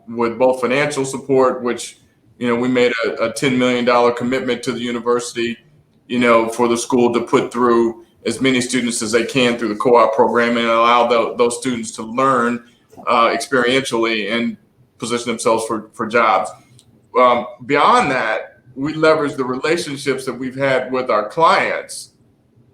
with both financial support, which, we made a $10 million commitment to the university, for the school to put through as many students as they can through the co-op program and allow those students to learn experientially and position themselves for jobs. Beyond that, we leverage the relationships that we've had with our clients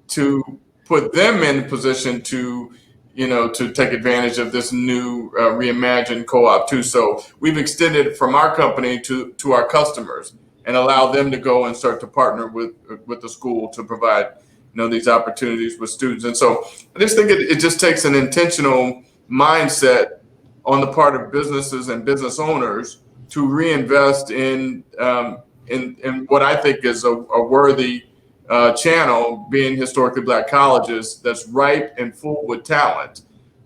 to put them in position to, to take advantage of this new reimagined co-op too. So we've extended from our company to our customers and allow them to go and start to partner with the school to provide, these opportunities with students. And so I just think it just takes an intentional mindset on the part of businesses and business owners to reinvest in what I think is a worthy channel, being historically Black colleges, that's ripe and full with talent.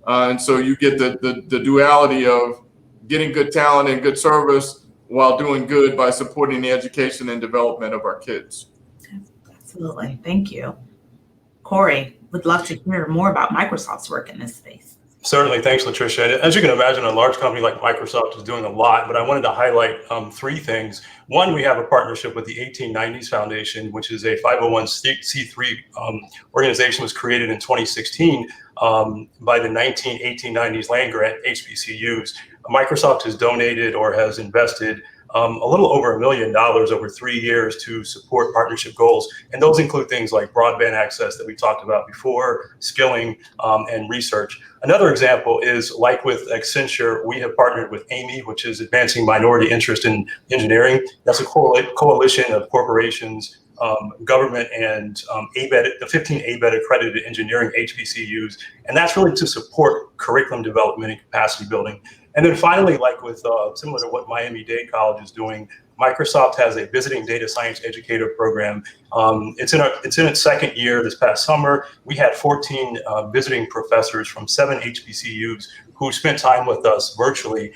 And so you get the duality of getting good talent and good service while doing good by supporting the education and development of our kids. Absolutely. Thank you. Corey, would love to hear more about Microsoft's work in this space. Certainly. Thanks, Latricia. As you can imagine, a large company like Microsoft is doing a lot, but I wanted to highlight three things. One, we have a partnership with the 1890s Foundation, which is a 501c3 organization, was created in 2016 by the 1890s land grant HBCUs. Microsoft has donated or has invested a little over $1 million over 3 years to support partnership goals. And those include things like broadband access that we talked about before, skilling, and research. Another example is, like with Accenture, we have partnered with AMI, which is Advancing Minority Interest in Engineering. That's a coalition of corporations, government, and the 15 ABET accredited engineering HBCUs. And that's really to support curriculum development and capacity building. And then finally, like with similar to what Miami-Dade College is doing, Microsoft has a visiting data science educator program. It's in its second year. This past summer, we had 14 visiting professors from 7 HBCUs who spent time with us virtually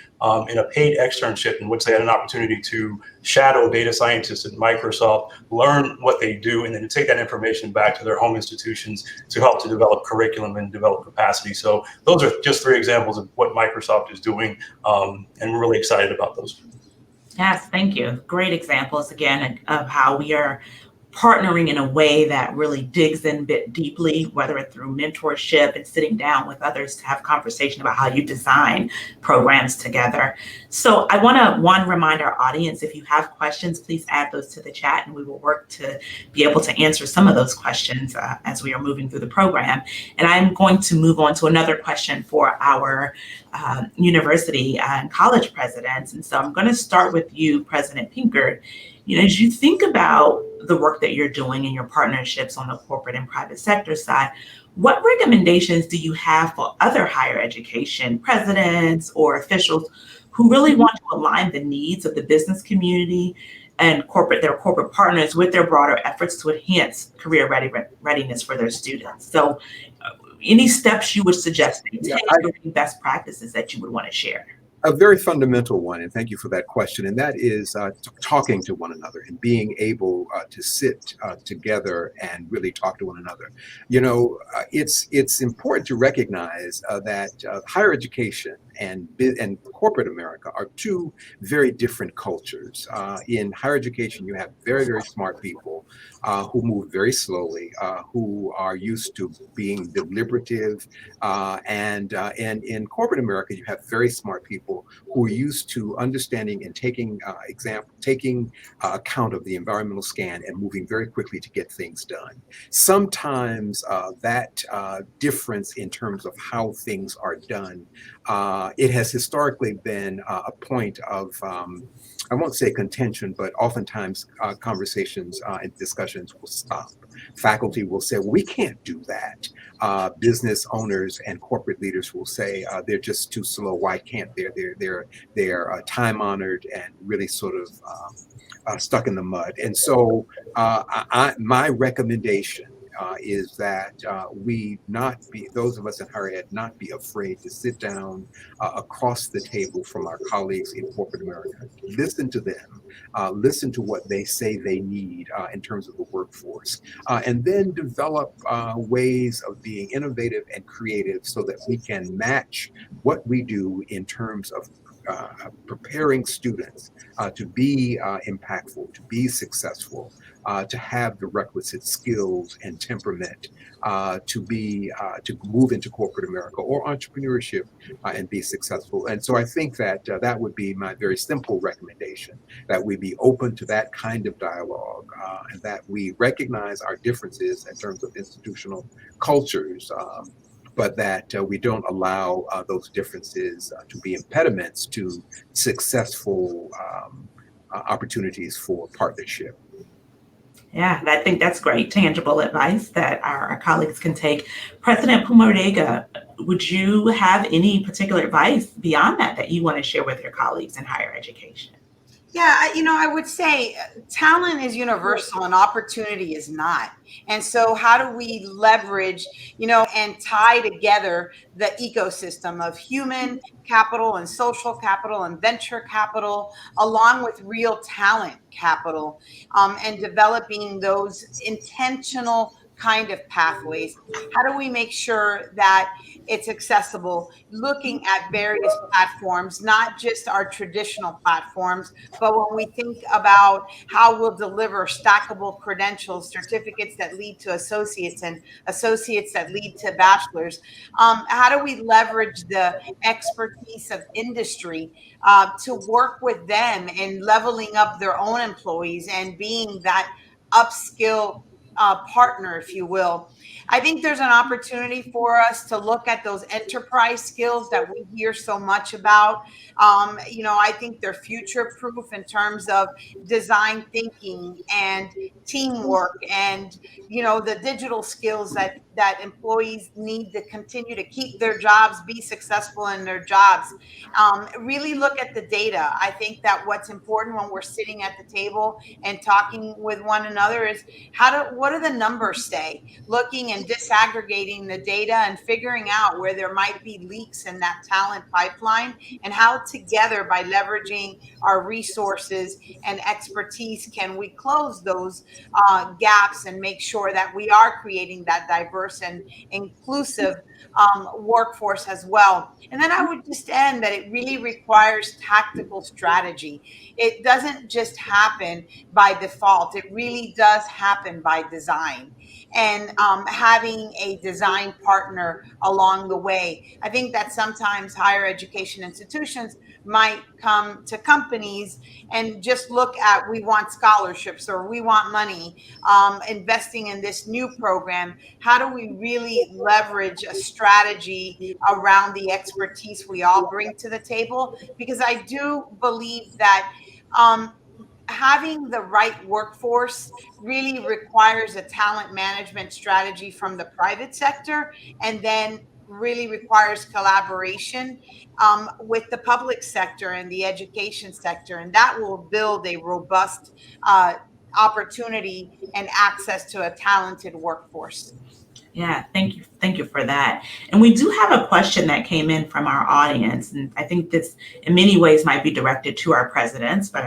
in a paid externship in which they had an opportunity to shadow data scientists at Microsoft, learn what they do, and then to take that information back to their home institutions to help to develop curriculum and develop capacity. So those are just 3 examples of what Microsoft is doing, and we're really excited about those. Yes, thank you. Great examples, again, of how we are partnering in a way that really digs in a bit deeply, whether it's through mentorship and sitting down with others to have conversation about how you design programs together. So I want to remind our audience, if you have questions, please add those to the chat and we will work to be able to answer some of those questions as we are moving through the program. And I'm going to move on to another question for our university and college presidents. And so I'm going to start with you, President Pinkert. You know, as you think about the work that you're doing and your partnerships on the corporate and private sector side, what recommendations do you have for other higher education presidents or officials who really want to align the needs of the business community and their corporate partners with their broader efforts to enhance career readiness for their students? So any steps you would suggest they take, or any best practices that you would want to share? A very fundamental one, and thank you for that question, and that is talking to one another and being able to sit together and really talk to one another. You know, it's important to recognize that higher education and corporate America are 2 very different cultures. In higher education, you have very, very smart people who move very slowly, who are used to being deliberative, and in corporate America, you have very smart people who are used to understanding and taking account of the environmental scan and moving very quickly to get things done. Sometimes that difference in terms of how things are done, it has historically been a point of, I won't say contention, but oftentimes conversations and discussions will stop. Faculty will say, well, we can't do that. Business owners and corporate leaders will say, they're just too slow. Why can't they? They're time honored and really sort of stuck in the mud. And so my recommendation is that those of us in higher ed, not be afraid to sit down across the table from our colleagues in corporate America, listen to them, listen to what they say they need in terms of the workforce, and then develop ways of being innovative and creative so that we can match what we do in terms of preparing students to be impactful, to be successful, to have the requisite skills and temperament to move into corporate America or entrepreneurship and be successful. And so I think that that would be my very simple recommendation, that we be open to that kind of dialogue, and that we recognize our differences in terms of institutional cultures, but that we don't allow those differences to be impediments to successful opportunities for partnership. Yeah, I think that's great, tangible advice that our colleagues can take. President Pumarega, would you have any particular advice beyond that you want to share with your colleagues in higher education? Yeah, I would say talent is universal and opportunity is not. And so how do we leverage, and tie together the ecosystem of human capital and social capital and venture capital, along with real talent capital, and developing those intentional kind of pathways? How do we make sure that it's accessible, looking at various platforms, not just our traditional platforms, but when we think about how we'll deliver stackable credentials, certificates that lead to associates and associates that lead to bachelors, how do we leverage the expertise of industry to work with them in leveling up their own employees and being that upskill partner, if you will? I think there's an opportunity for us to look at those enterprise skills that we hear so much about. I think they're future proof in terms of design thinking and teamwork and the digital skills that employees need to continue to keep their jobs, be successful in their jobs. Really look at the data. I think that what's important when we're sitting at the table and talking with one another is what do the numbers say? Looking and disaggregating the data and figuring out where there might be leaks in that talent pipeline, and how together, by leveraging our resources and expertise, can we close those gaps and make sure that we are creating that diverse and inclusive workforce as well. And then I would just end that it really requires tactical strategy. It doesn't just happen by default. It really does happen by design. And having a design partner along the way. I think that sometimes higher education institutions might come to companies and just look at, we want scholarships or we want money, investing in this new program. How do we really leverage a strategy around the expertise we all bring to the table? Because I do believe that having the right workforce really requires a talent management strategy from the private sector, and then really requires collaboration with the public sector and the education sector. And that will build a robust opportunity and access to a talented workforce. Yeah, thank you. Thank you for that. And we do have a question that came in from our audience. And I think this in many ways might be directed to our presidents, but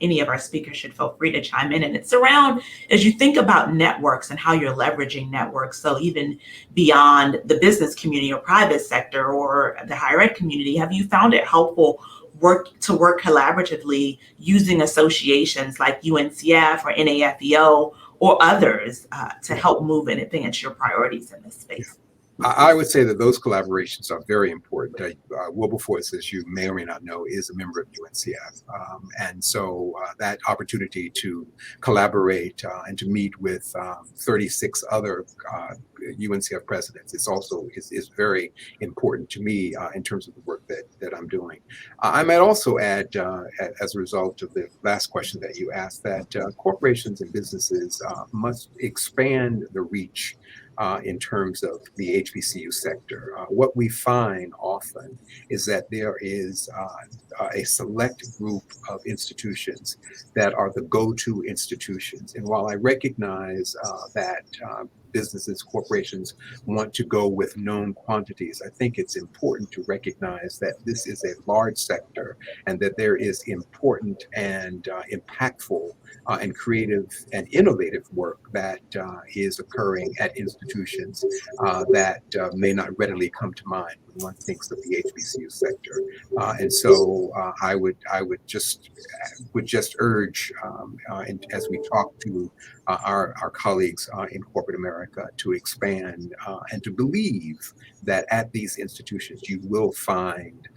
any of our speakers should feel free to chime in. And it's around, as you think about networks and how you're leveraging networks, so even beyond the business community or private sector or the higher ed community, have you found it helpful to work collaboratively using associations like UNCF or NAFEO or others to help move and advance your priorities in this space? I would say that those collaborations are very important. Wobble Force, as you may or may not know, is a member of UNCF. And so that opportunity to collaborate and to meet with 36 other UNCF presidents is very important to me in terms of the work that I'm doing. I might also add, as a result of the last question that you asked, that corporations and businesses must expand the reach in terms of the HBCU sector. What we find often is that there is a select group of institutions that are the go-to institutions. And while I recognize that businesses, corporations want to go with known quantities, I think it's important to recognize that this is a large sector and that there is important and impactful and creative and innovative work that is occurring at institutions that may not readily come to mind when one thinks of the HBCU sector. And so I would just urge, as we talk to our colleagues in corporate America, to expand and to believe that at these institutions you will find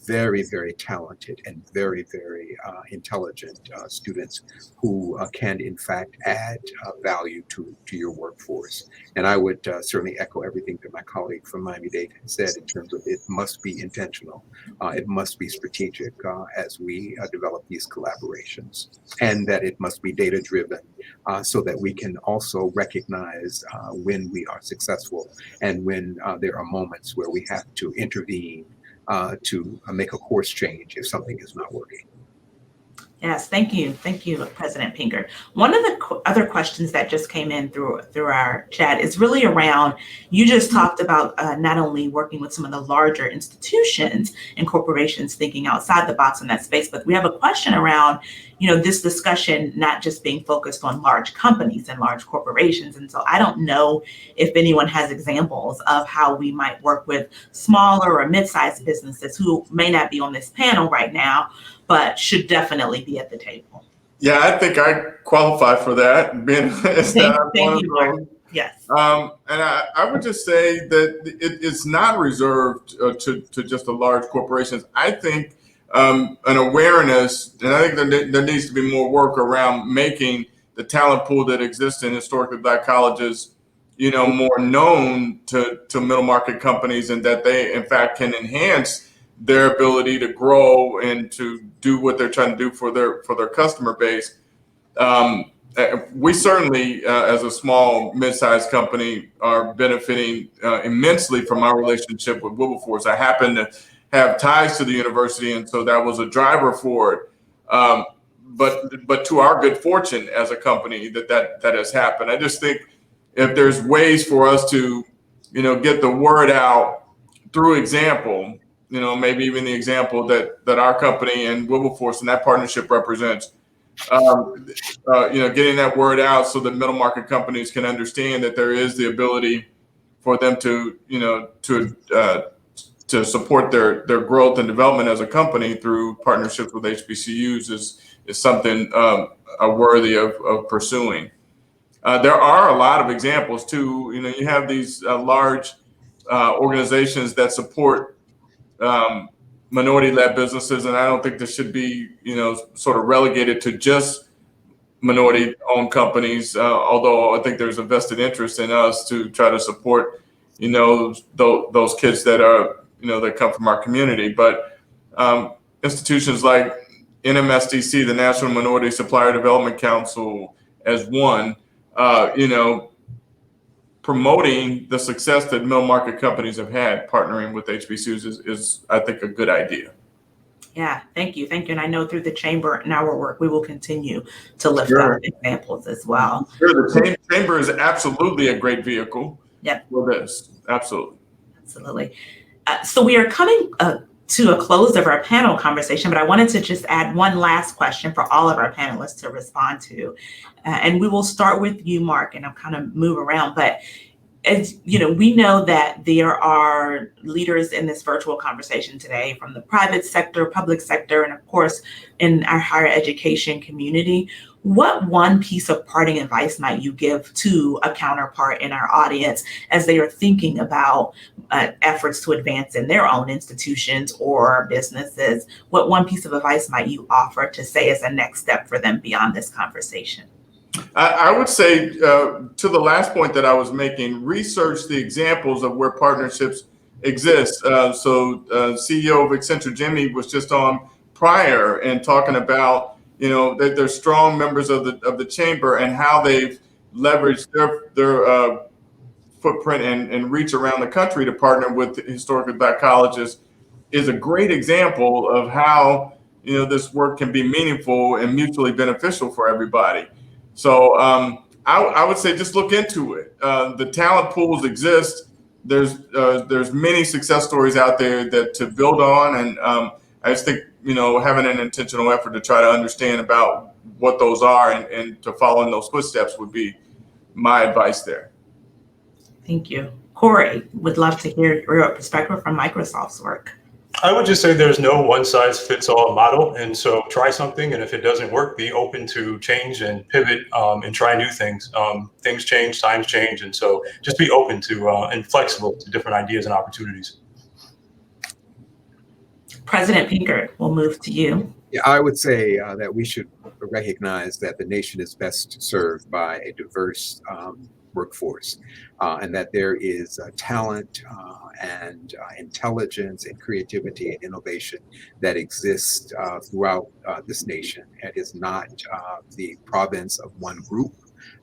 very, very talented and very, very intelligent students who can in fact add value to your workforce. And I would certainly echo everything that my colleague from Miami-Dade said in terms of it must be intentional, it must be strategic as we develop these collaborations, and that it must be data driven so that we can also recognize when we are successful and when there are moments where we have to intervene to make a course change if something is not working. Yes, thank you. Thank you, President Pinker. One of the other questions that just came in through our chat is really around, you just talked about not only working with some of the larger institutions and corporations thinking outside the box in that space, but we have a question around, this discussion not just being focused on large companies and large corporations. And so I don't know if anyone has examples of how we might work with smaller or mid-sized businesses who may not be on this panel right now, but should definitely be at the table. Yeah, I think I qualify for that. Being Thank you, Mark. Yes. And I would just say that it's not reserved to just the large corporations. I think an awareness, and I think there needs to be more work around making the talent pool that exists in historically Black colleges, more known to middle market companies, and that they, in fact, can enhance their ability to grow and to do what they're trying to do for their customer base. We certainly, as a small, mid-sized company, are benefiting immensely from our relationship with Wobble Force. I happen to have ties to the university, and so that was a driver for it. But to our good fortune as a company, that has happened. I just think if there's ways for us to, get the word out through example, maybe even the example that our company and Wobble Force and that partnership represents, getting that word out so that middle market companies can understand that there is the ability for them to support their growth and development as a company through partnerships with HBCUs is something worthy of pursuing. There are a lot of examples too. You have these large organizations that support minority-led businesses, and I don't think this should be, sort of relegated to just minority-owned companies. Although I think there's a vested interest in us to try to support, those kids that are, that come from our community. But institutions like NMSDC, the National Minority Supplier Development Council, as one, promoting the success that middle market companies have had partnering with HBCUs is I think, a good idea. Yeah, thank you. And I know through the chamber and our work, we will continue to lift up examples as well. Sure, the chamber is absolutely a great vehicle. Yeah, for this, absolutely. So we are coming to a close of our panel conversation, but I wanted to just add one last question for all of our panelists to respond to. And we will start with you, Mark, and I'll kind of move around. But as we know that there are leaders in this virtual conversation today from the private sector, public sector, and of course, in our higher education community. What one piece of parting advice might you give to a counterpart in our audience as they are thinking about efforts to advance in their own institutions or businesses? What one piece of advice might you offer to say as a next step for them beyond this conversation? I would say to the last point that I was making, research the examples of where partnerships exist. So CEO of Accenture, Jimmy, was just on prior and talking about that they're strong members of the chamber and how they've leveraged their footprint and reach around the country to partner with historically Black colleges is a great example of how this work can be meaningful and mutually beneficial for everybody. So I would say just look into it. The talent pools exist. There's many success stories out there that to build on, and I just think having an intentional effort to try to understand about what those are and to follow in those footsteps would be my advice there. Thank you. Corey, would love to hear your perspective from Microsoft's work. I would just say there's no one size fits all model. And so try something. And if it doesn't work, be open to change and pivot and try new things. Things change, times change. And so just be open to and flexible to different ideas and opportunities. President Pinker, we'll move to you. Yeah, I would say that we should recognize that the nation is best served by a diverse workforce, and that there is talent and intelligence and creativity and innovation that exists throughout this nation. It is not the province of one group,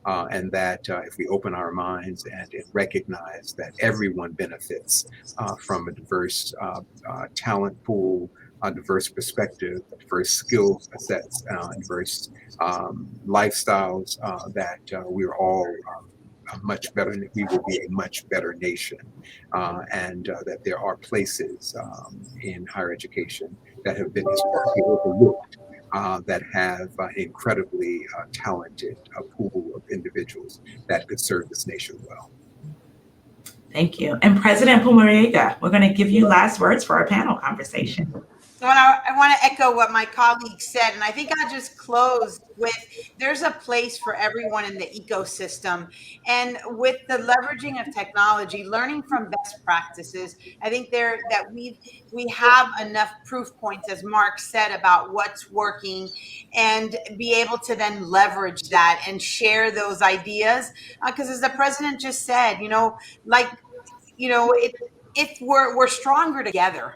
and that if we open our minds and recognize that everyone benefits from a diverse talent pool, diverse perspective, diverse skill sets, diverse lifestyles, that we're all much better, we will be a much better nation, and that there are places in higher education that have been historically overlooked, that have incredibly talented pool of individuals that could serve this nation well. Thank you. And President Pumariega, we're going to give you last words for our panel conversation. I want to echo what my colleague said, and I think I'll just close with there's a place for everyone in the ecosystem. And with the leveraging of technology, learning from best practices, I think that we have enough proof points, as Mark said, about what's working, and be able to then leverage that and share those ideas. Because as the president just said, if we're stronger together,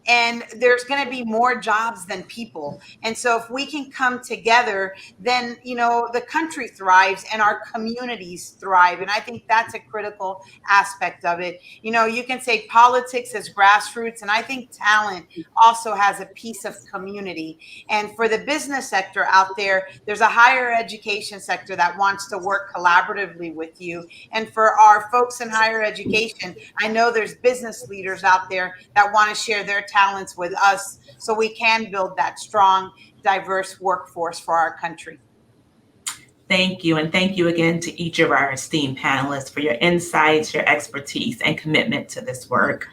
and there's going to be more jobs than people. And so if we can come together, then, the country thrives and our communities thrive. And I think that's a critical aspect of it. You can say politics as grassroots, and I think talent also has a piece of community. And for the business sector out there, there's a higher education sector that wants to work collaboratively with you. And for our folks in higher education, I know there's business leaders out there that want to share their talents with us so we can build that strong, diverse workforce for our country. Thank you. And thank you again to each of our esteemed panelists for your insights, your expertise, and commitment to this work.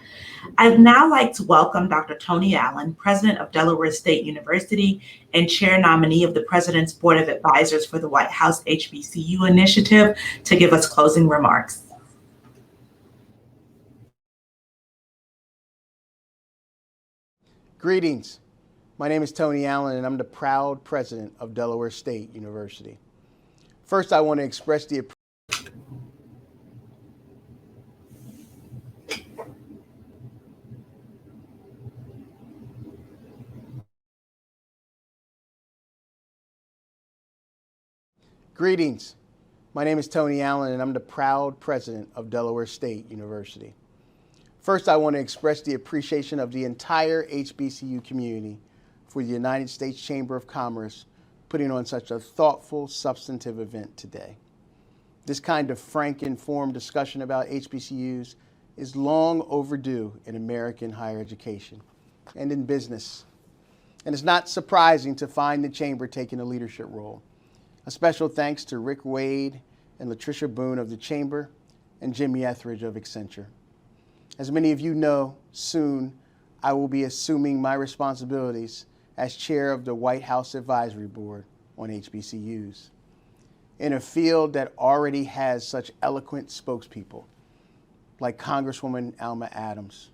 I'd now like to welcome Dr. Tony Allen, President of Delaware State University and Chair Nominee of the President's Board of Advisors for the White House HBCU Initiative, to give us closing remarks. Greetings. My name is Tony Allen, and I'm the proud president of Delaware State University. First, I want to express the Greetings. My name is Tony Allen, and I'm the proud president of Delaware State University. First, I want to express the appreciation of the entire HBCU community for the United States Chamber of Commerce putting on such a thoughtful, substantive event today. This kind of frank, informed discussion about HBCUs is long overdue in American higher education and in business. And it's not surprising to find the Chamber taking a leadership role. A special thanks to Rick Wade and Patricia Boone of the Chamber and Jimmy Etheridge of Accenture. As many of you know, soon I will be assuming my responsibilities as chair of the White House Advisory Board on HBCUs. In a field that already has such eloquent spokespeople like Congresswoman Alma Adams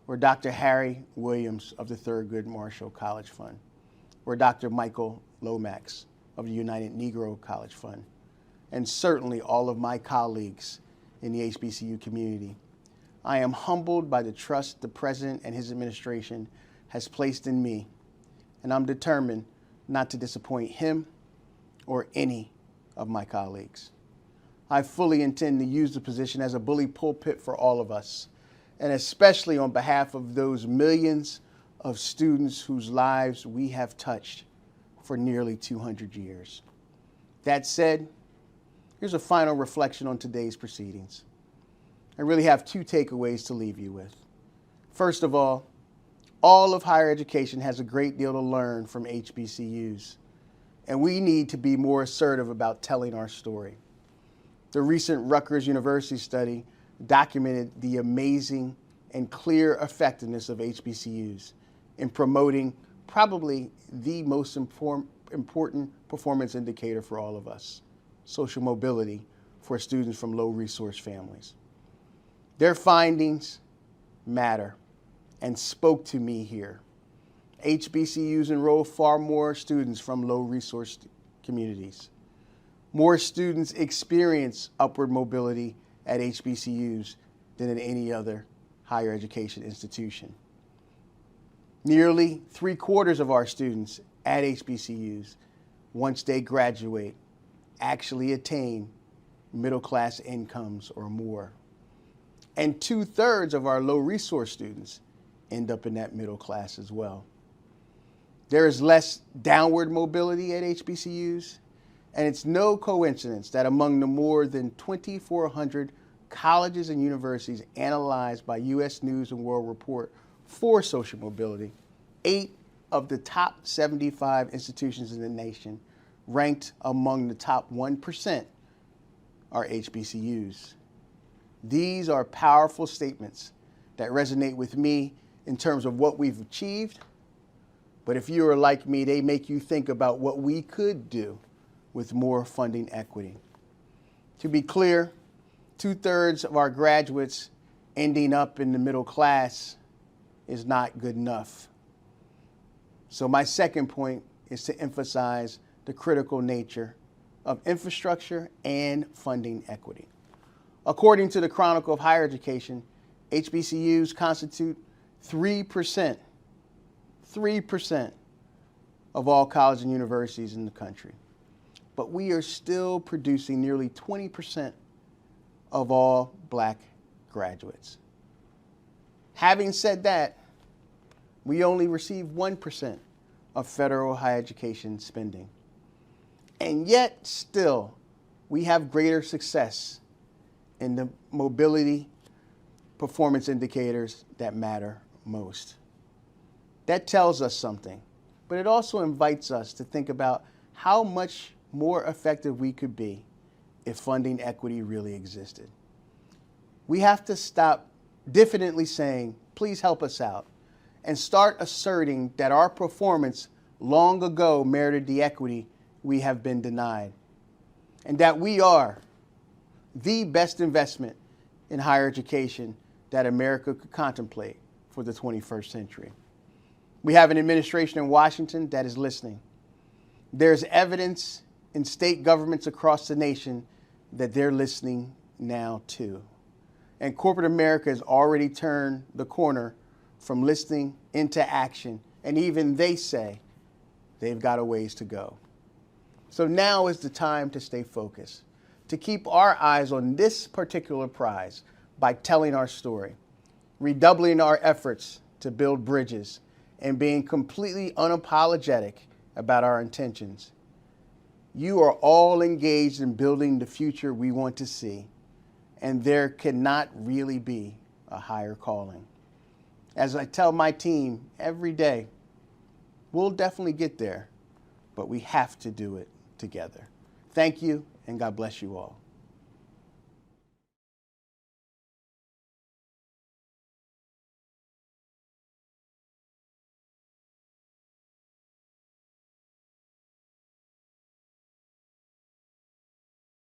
or Dr. Harry Williams of the Thurgood Marshall College Fund or Dr. Michael Lomax of the United Negro College Fund, and certainly all of my colleagues in the HBCU community. I am humbled by the trust the President and his administration has placed in me, and I'm determined not to disappoint him or any of my colleagues. I fully intend to use the position as a bully pulpit for all of us, and especially on behalf of those millions of students whose lives we have touched for nearly 200 years. That said, here's a final reflection on today's proceedings. I really have two takeaways to leave you with. First of all of higher education has a great deal to learn from HBCUs, and we need to be more assertive about telling our story. The recent Rutgers University study documented the amazing and clear effectiveness of HBCUs in promoting probably the most important performance indicator for all of us, social mobility for students from low resource families. Their findings matter and spoke to me here. HBCUs enroll far more students from low resource communities. More students experience upward mobility at HBCUs than at any other higher education institution. Nearly 3/4 of our students at HBCUs, once they graduate, actually attain middle-class incomes or more. And 2/3 of our low-resource students end up in that middle class as well. There is less downward mobility at HBCUs, and it's no coincidence that among the more than 2,400 colleges and universities analyzed by U.S. News and World Report for social mobility, 8 of the top 75 institutions in the nation, ranked among the top 1%, are HBCUs. These are powerful statements that resonate with me in terms of what we've achieved, but if you are like me, they make you think about what we could do with more funding equity. To be clear, 2/3 of our graduates ending up in the middle class is not good enough. So my second point is to emphasize the critical nature of infrastructure and funding equity. According to the Chronicle of Higher Education, HBCUs constitute 3% of all colleges and universities in the country. But we are still producing nearly 20% of all Black graduates. Having said that, we only receive 1% of federal higher education spending. And yet still, we have greater success in the mobility performance indicators that matter most. That tells us something, but it also invites us to think about how much more effective we could be if funding equity really existed. We have to stop diffidently saying, please help us out, and start asserting that our performance long ago merited the equity we have been denied, and that we are the best investment in higher education that America could contemplate for the 21st century. We have an administration in Washington that is listening. There's evidence in state governments across the nation that they're listening now too. And corporate America has already turned the corner from listening into action, and even they say they've got a ways to go. So now is the time to stay focused, to keep our eyes on this particular prize by telling our story, redoubling our efforts to build bridges, and being completely unapologetic about our intentions. You are all engaged in building the future we want to see, and there cannot really be a higher calling. As I tell my team every day, we'll definitely get there, but we have to do it together. Thank you, and God bless you all.